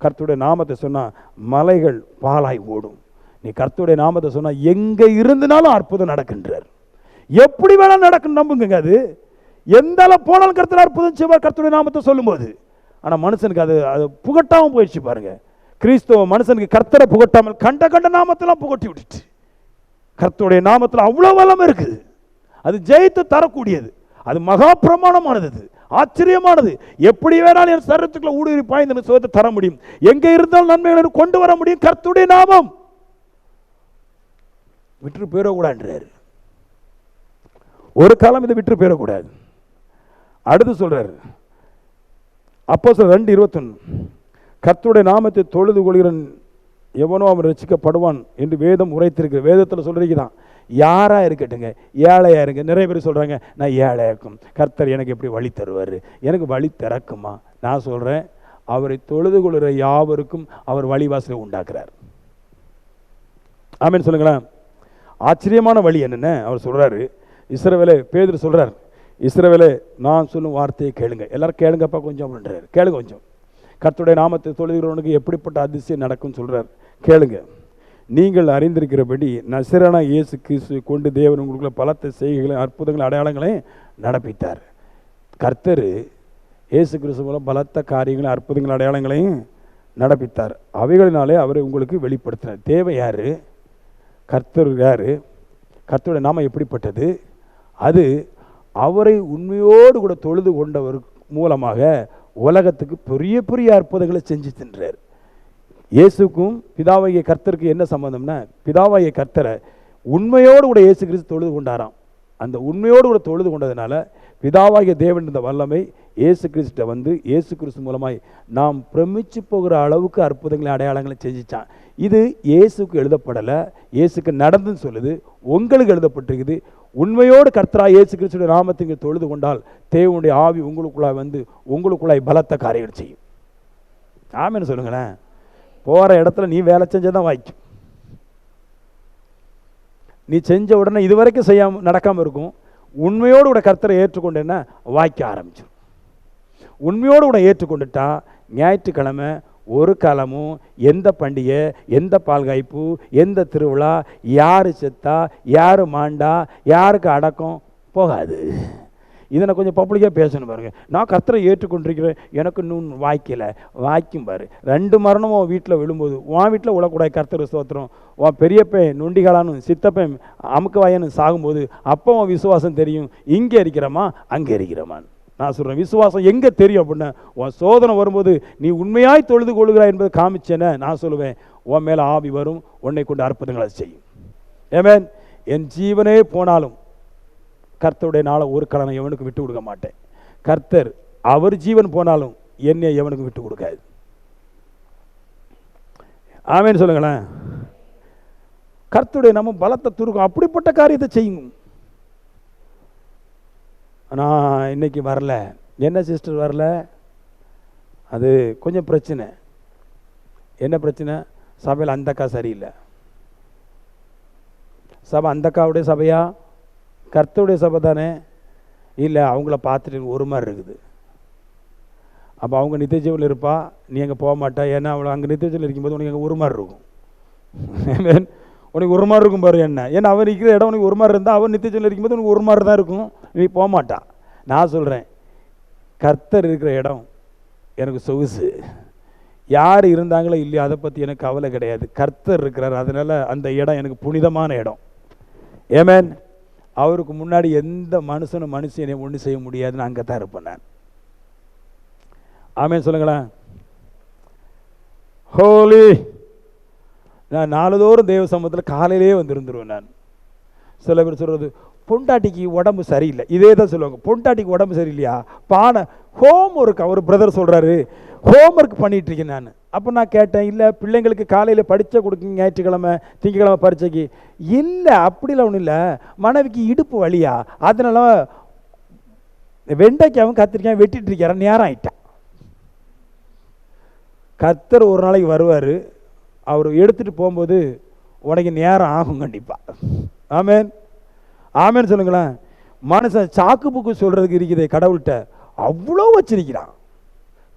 கர்த்தருடைய நாமத்தை சொன்னால் மலைகள் பாலாய் ஓடும். நீ கர்த்தருடைய நாமத்தை சொன்னால் எங்கே இருந்துனாலும் அற்புதம் நடக்கின்றார். எப்படி வேணாலும் நடக்கும், நம்புங்க. அது எந்த அளவு போனாலும் கர்த்தர் அற்புதம் செய்வார் கர்த்தருடைய நாமத்தை சொல்லும்போது. ஆனால் மனுஷனுக்கு அது புகட்டாமல் போயிடுச்சு பாருங்க. கிறிஸ்தவ மனுஷனுக்கு கர்த்தரை புகட்டாமல் கண்ட நாமத்தெல்லாம் புகட்டி விட்டுட்டு. கர்த்தருடைய நாமத்தில் அவ்வளோ வல்லமை இருக்குது, அது ஜெயித்து தரக்கூடியது, அது மகா பிரமாணமானது, ஆச்சரியமானது. எப்படி வேணாலும் என் சரீரத்துக்குள்ள ஊடுருவி பாய்ந்து சுகத்தை தர முடியும், எங்கே இருந்தாலும் நன்மைகளை கொண்டு வர முடியும். கர்த்தருடைய நாமம் விட்டு போயிடக்கூடாது, ஒரு காலம் இதை விட்டு போயிடக்கூடாது. அடுத்து சொல்றாரு அப்போஸ்தலர் 2:21, கர்த்தருடைய நாமத்தை தொழுது கொள்கிறன் எவனோ அவன் ரட்சிக்கப்படுவான் என்று வேதம் உரைத்திருக்கு. வேதத்தில் சொல்றீங்கதான். யாரா இருக்கட்டுங்க, ஏழையா இருங்க. நிறைய பேர் சொல்றாங்க, நான் ஏழையா இருக்கும், கர்த்தர் எனக்கு எப்படி வழி தருவார், எனக்கு வழி திறக்குமா? நான் சொல்றேன், அவரை தொழுது கொள்கிற யாவருக்கும் அவர் வழிவாசலை உண்டாக்குறார். ஆமென் சொல்லுங்களேன். ஆச்சரியமான வழி என்னென்ன அவர் சொல்றாரு. இஸ்ரவேலே, பேதுரு சொல்றார், இஸ்ரவேலே நான் சொல்லும் வார்த்தையை கேளுங்க. எல்லாரும் கேளுங்கப்பா கொஞ்சம் அப்படின்றார். கேளுங்க கொஞ்சம். கர்த்தருடைய நாமத்தை தொழுகிறவனுக்கு எப்படிப்பட்ட அதிசயம் நடக்கும் சொல்றார், கேளுங்க. நீங்கள் அறிந்திருக்கிறபடி நசரேயனான இயேசு கிறிஸ்து கொண்டு தேவன் உங்களுக்குள்ள பலத்த செய்கைகளையும் அற்புதங்களையும் அடையாளங்களையும் நடப்பித்தார். கர்த்தர் இயேசு கிறிஸ்து மூலம் பலத்த காரியங்களையும் அற்புதங்கள் அடையாளங்களையும் நடப்பித்தார். அவைகளினாலே அவரை உங்களுக்கு வெளிப்படுத்தினார். தேவை யாரு? கர்த்தர் யாரு? கர்த்தருடைய நாமம் எப்படிப்பட்டது? அது அவரை உண்மையோடு கூட தொழுது கொண்டவர் மூலமாக உலகத்துக்கு பெரிய பெரிய அற்புதங்களை செஞ்சு தின்றார். இயேசுக்கும் பிதாவாகிய கர்த்தருக்கு என்ன சம்பந்தம்னா, பிதாவாகிய கர்த்தரை உண்மையோடு கூட இயேசு கிறிஸ்து தொழுது கொண்டாராம். அந்த உண்மையோடு கூட தொழுது கொண்டதுனால பிதாவாகிய தேவன் இந்த வல்லமை இயேசு கிறிஸ்துட்ட வந்து இயேசு கிறிஸ்து மூலமாய் நாம் பிரமிச்சு போகிற அளவுக்கு அற்புதங்களை அடையாளங்களை செஞ்சிச்சான். இது இயேசுக்கு எழுதப்படலை, இயேசுக்கு நடந்துன்னு சொல்லுது, உங்களுக்கு எழுதப்பட்டிருக்குது. உண்மையோடு கர்த்தராய் இயேசு கிறிஸ்துடைய நாமத்தை தொழுது கொண்டால் தேவனுடைய ஆவி உங்களுக்குள்ளாய் வந்து உங்களுக்குள்ளாய் பலத்த காரியங்கள் செய்யும். ஆமென்னு சொல்லுங்களேன். போகிற இடத்துல நீ வேலை செஞ்சதான் வாய்க்கும். நீ செஞ்ச உடனே இதுவரைக்கும் செய்யாமல் நடக்காமல் இருக்கும். உண்மையோடு கூட கர்த்தரை ஏற்றுக்கொண்டேன்னா வாய்க்க ஆரம்பிச்சிடும். உண்மையோடு கூட ஏற்றுக்கொண்டுட்டா ஞாயிற்றுக்கிழமை ஒரு காலமும் எந்த பண்டிகை, எந்த பால்காய்ப்பு, எந்த திருவிழா, யார் செத்தா, யார் மாண்டா, யாருக்கு அடக்கம் போகாது. இதை நான் கொஞ்சம் பப்ளிக்காக பேசணும் பாருங்க. நான் கர்த்தரை ஏற்றுக்கொண்டிருக்கிறேன், எனக்கு இன்னும் வாய்க்கல. வாய்க்கும் பாரு. 2 மரணம் உன் வீட்டில் விழும்போது, உன் வீட்டில் விழக்கூடாது. கர்த்தர் ஸ்தோத்திரம். உன் பெரியப்பன் நொண்டிகாலான்னு சித்தப்பன் அமுக்கு வாயன்னு சாகும்போது அப்போ உன் விசுவாசம் தெரியும், இங்கே இருக்கிறமா அங்கே இருக்கிறமான்னு. நான் சொல்கிறேன், விசுவாசம் எங்கே தெரியும் அப்படின்னா, உன் சோதனை வரும்போது நீ உண்மையாய் தொழுது கொள்கிறாய் என்பதை காமிச்சேன்னு நான் சொல்லுவேன், உன் மேலே ஆவி வரும், உன்னை கொண்டு அற்புதங்களை செய்யும். ஆமென். என் ஜீவனே போனாலும் கர்த்தருடைய நாளை ஒரு காலம் எவனுக்கு விட்டு கொடுக்க மாட்டேன். கர்த்தர் அவர் ஜீவன் போனாலும் என்னை எவனுக்கு விட்டு கொடுக்காது. ஆமென் சொல்லுங்களேன். கர்த்தருடைய நம்ம பலத்தை துருக்கும், அப்படிப்பட்ட காரியத்தை செய்யும். நான் இன்னைக்கு வரல. என்ன சிஸ்டர் வரல? அது கொஞ்சம் பிரச்சனை. என்ன பிரச்சனை? சபையில் அந்த அக்கா சரியில்லை. சபை அந்த அக்காவுடைய சபையா? கர்த்தருடைய சபை தானே? இல்லை, அவங்கள பார்த்துட்டு ஒரு மாதிரி இருக்குது. அப்போ அவங்க நித்தியஜீவனில் இருப்பா, நீ அங்கே போக மாட்டா. ஏன்னா அவளை அங்கே நித்தியஜீவனில் இருக்கும்போது உனக்கு அங்கே ஒரு மாதிரி இருக்கும். உனக்கு ஒரு மாதிரி இருக்கும் பாரு. என்ன ஏன்னா அவன் இருக்கிற இடம் உனக்கு ஒரு மாதிரி இருந்தால் அவன் நித்தியஜீவனில் இருக்கும்போது உனக்கு ஒரு மாதிரி தான் இருக்கும், நீ போக மாட்டா. நான் சொல்கிறேன், கர்த்தர் இருக்கிற இடம் எனக்கு சொகுசு. யார் இருந்தாங்களோ இல்லையோ அதை பற்றி எனக்கு கவலை கிடையாது. கர்த்தர் இருக்கிறார், அதனால் அந்த இடம் எனக்கு புனிதமான இடம். ஆமென். அவருக்கு முன்னாடி எந்த மனுஷனும் மனுஷனை ஒன்றும் செய்ய முடியாதுன்னு அங்கே தான் இருப்பேன் நான். ஆமென் சொல்லுங்களேன். ஹோலி. நான் நாளுதோறும் தேவ சமூகத்தில் காலையிலே வந்துருந்துருவேன் நான். சில பேர் சொல்கிறது, பொண்டாட்டிக்கு உடம்பு சரியில்லை. இதே தான் சொல்லுவாங்க, பொண்டாட்டிக்கு உடம்பு சரியில்லையா, பானை ஹோம் ஒர்க். அவர் பிரதர் சொல்கிறாரு, ஹோம் ஒர்க் பண்ணிட்டு இருக்கேன் நான். அப்போ நான் கேட்டேன், இல்லை பிள்ளைங்களுக்கு காலையில் படித்த கொடுக்குங்க, ஞாயிற்றுக்கிழமை திங்கக்கிழமை பரீட்சைக்கு. இல்லை, அப்படிலாம் ஒன்றும் இல்லை, மனைவிக்கு இடுப்பு வலியா, அதனால வெண்டைக்காவும் கத்திரிக்காயும் வெட்டிட்டு இருக்கிற நேரம் ஆயிட்டான். கர்த்தர் ஒரு நாளைக்கு வருவார், அவர் எடுத்துகிட்டு போகும்போது உனக்கு நேரம் ஆகும் கண்டிப்பாக. ஆமென். ஆமென் சொல்லுங்களேன். மனுஷன் சாக்கு புக்கு சொல்கிறதுக்கு இருக்குதே கடவுள்கிட்ட, அவ்வளோ வச்சிருக்கிறான்.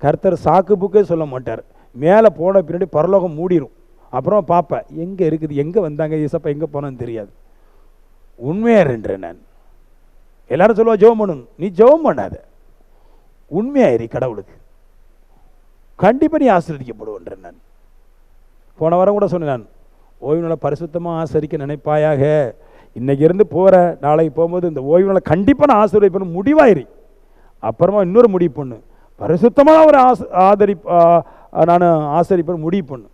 கர்த்தர் சாக்கு புக்கே சொல்ல மாட்டார். மேலே போன பின்னாடி பரலோகம் மூடிடும். அப்புறம் பார்ப்பேன் எங்கே இருக்குது, எங்கே வந்தாங்க ஏசப்பா, எங்கே போனான்னு தெரியாது. உண்மையாருன்றேன் நான். எல்லாரும் சொல்லுவா ஜெபம் பண்ணணும், நீ ஜெபம் பண்ணாத, உண்மையாயிரி கடவுளுக்கு, கண்டிப்பாக நீ ஆசீர்வதிக்கப்படுவேன்றேன் நான். போன வாரம் கூட சொன்னேன் நான், ஓய்வு நாளை பரிசுத்தமாக ஆசரிக்க நினைப்பாயாக. இன்னைக்கு இருந்து போகிற நாளைக்கு போகும்போது இந்த ஓய்வு நாளை கண்டிப்பாக நான் ஆசீர்வதிப்பேன் முடிவாயிரி. அப்புறமா இன்னொரு முடிவு பண்ணு, பரிசுத்தமாக ஒரு நான் ஆசரிப்பேன் முடிவு பண்ணு,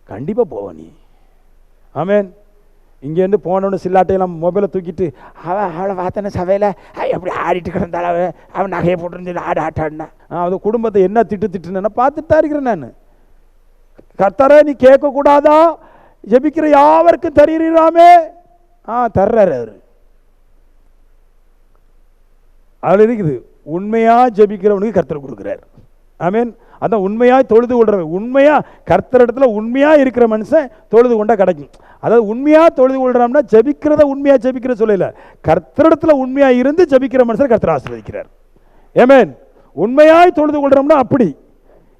கண்டிப்பாக போவேன் நீ. ஆமென். இங்கேருந்து போனோன்னு சில்லாட்டையெல்லாம் மொபைலை தூக்கிட்டு அவளை பார்த்தன சபையில் எப்படி ஆடிட்டு கிடந்தாள், அவன் நகையை போட்டுருந்து ஆடாட்டான்னா அது குடும்பத்தை என்ன திட்டுன்னு பார்த்துட்டு தான் இருக்கிறேன் நான். கர்த்தரை நீ கேட்கக்கூடாதா, ஜெபிக்கிற யாவருக்கும் தருகிறாமே. தர்றாரு அவர். அதில் இருக்குது, உண்மையாக ஜெபிக்கிறவனுக்கு கர்த்தர் கொடுக்குறாரு. ஆமென். அதான் உண்மையாக தொழுது கொள்றவன், உண்மையாக கர்த்தர் இடத்துல உண்மையாக இருக்கிற மனுஷன் தொழுது கொண்டா கிடைக்கும். அதாவது உண்மையாக தொழுது கொள்றான்னா ஜெபிக்கிறத உண்மையாக ஜெபிக்கிற சொல்லல, கர்த்தரிடத்துல உண்மையாக இருந்து ஜெபிக்கிற மனுஷன் கர்த்தர் ஆசீர்வதிக்கிறார். ஆமென். உண்மையாய் தொழுது கொள்றோம்னா அப்படி.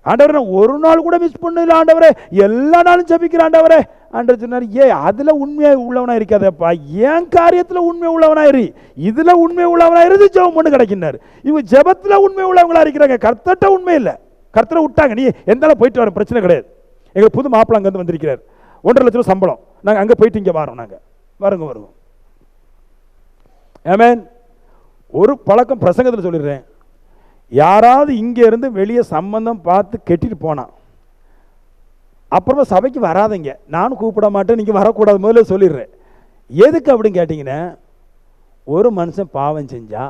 ஆண்டவரே ஒரு நாள் கூட மிஸ் பண்ணல ஆண்டவரே, எல்லா நாளும் ஜெபிக்கிற ஆண்டவரே. ஆண்டவர் சொன்னார், அதுல உண்மையாக உள்ளவனா இருக்காதப்பா, என் காரியத்துல உண்மை உள்ளவனா இரு, இதுல உண்மை உள்ளவனா இருந்து ஜெபம் பண்ணு கிடைக்கின்றார். இவங்க ஜெபத்துல உண்மை உள்ளவங்களா இருக்கிறாங்க, கர்த்தட்ட உண்மை இல்லை. கர்த்தரை விட்டாங்க, நீ எந்த போயிட்டு வர பிரச்சனை கிடையாது. எங்களுக்கு புது மாப்பிள்ளை அங்கேருந்து வந்திருக்கிறார், 1.5 லட்சம் சம்பளம், நாங்கள் அங்கே போயிட்டு இங்கே வரோம், நாங்கள் வருவோம். ஆமென். ஒரு பழக்கம் பிரசங்கத்தில் சொல்லிடுறேன், யாராவது இங்கே இருந்து வெளியே சம்பந்தம் பார்த்து கெட்டிட்டு போனான், அப்புறமா சபைக்கு வராதீங்க, நானும் கூப்பிட மாட்டேன், நீங்கள் வரக்கூடாது, முதல்ல சொல்லிடுறேன். எதுக்கு அப்படின்னு கேட்டிங்கன்னா, ஒரு மனுஷன் பாவம் செஞ்சா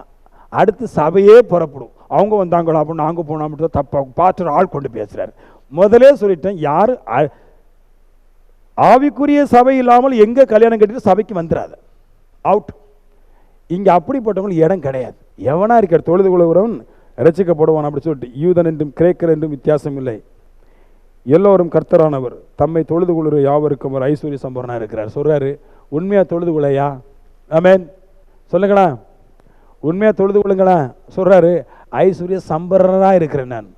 அடுத்து சபையே புறப்படும், அவங்க வந்தாங்களோ அப்படின்னு நாங்கள் போனோம் அப்படி தப்பா பார்த்து ஆள் கொண்டு பேசுகிறார். முதலே சொல்லிட்டேன், யார் ஆவிக்குரிய சபை இல்லாமல் எங்கே கல்யாணம் கட்டிட்டு சபைக்கு வந்துடாத, அவுட். இங்கே அப்படிப்பட்டவங்களுக்கு இடம் கிடையாது. எவனா இருக்கிற தொழுது கொள்கிறவன் ரசிக்கப்படுவான் அப்படி சொல்லிட்டு, யூதன் என்றும் கிரேக்கர் என்றும் வித்தியாசம் இல்லை, எல்லோரும் கர்த்தரானவர், தம்மை தொழுது கொள்கிற யாவருக்கும் ஒரு ஐஸ்வர்ய சம்பவனாக இருக்கிறார் சொல்றாரு. உண்மையா தொழுது கொள்ளையா? ஆமென் சொல்லுங்களா, உண்மையா தொழுது கொள்ளுங்களா சொல்றாரு. ஐஸ்வர்ய சம்பரனாக இருக்கிறேன் நான்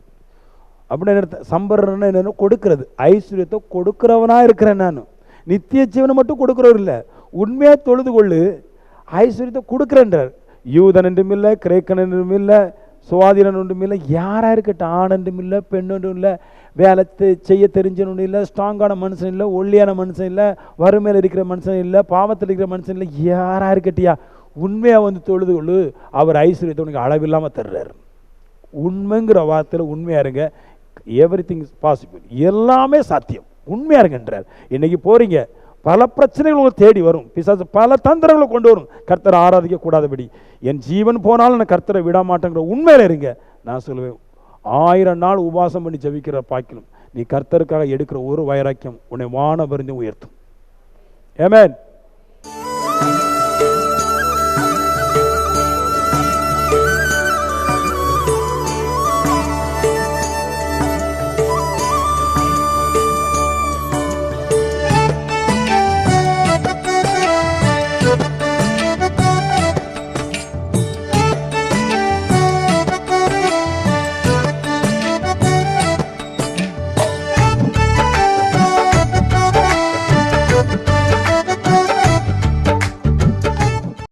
அப்படின்னு. சம்பரன் என்னன்னு கொடுக்கிறது, ஐஸ்வர்யத்தை கொடுக்கிறவனா இருக்கிறேன் நான். நித்திய ஜீவனை மட்டும் கொடுக்கிறவர் இல்லை, உண்மையா தொழுது கொள்ளு, ஐஸ்வர்யத்தை கொடுக்குறேன்றார். யூதன் என்றும் இல்லை, கிரேக்கன் என்றும் இல்லை, சுவாதீனன் ஒன்றும் இல்லை, யாராக இருக்கட்டும், ஆண் என்றும் இல்லை, பெண் ஒன்றும் இல்லை, வேலை செய்ய தெரிஞ்சவனும் இல்லை, ஸ்ட்ராங்கான மனுஷன் இல்லை, ஒல்லியான மனுஷன் இல்லை, வறுமையில் இருக்கிற மனுஷன் இல்லை, பாவத்தில் இருக்கிற மனுஷன் இல்லை, யாராக இருக்கட்டியா உண்மையாக வந்து தொழுது கொள்ளு, அவர் ஐஸ்வர்யத்தை உனக்கு அளவில்லாமல் தர்றாரு. உண்மைங்கிற வார்த்தையில் உண்மையாக இருங்க. எவ்ரி திங் இஸ் பாசிபிள், எல்லாமே சாத்தியம், உண்மையாக இருங்கன்றார். இன்னைக்கு போறீங்க, பல பிரச்சனைகள் உங்களுக்கு தேடி வரும், பிசாசு பல தந்திரங்களை கொண்டு வரும், கர்த்தரை ஆராதிக்க கூடாதபடி. என் ஜீவன் போனாலும் நான் கர்த்தரை விட மாட்டேங்கிற உண்மையில இருங்க. நான் சொல்லுவேன், 1000 நாள் உபாசம் பண்ணி ஜெபிக்கிற பாக்கிலும் நீ கர்த்தருக்காக எடுக்கிற ஒரு வைராக்கியம் உன்னை வான பரிந்து உயர்த்தும். ஆமென்.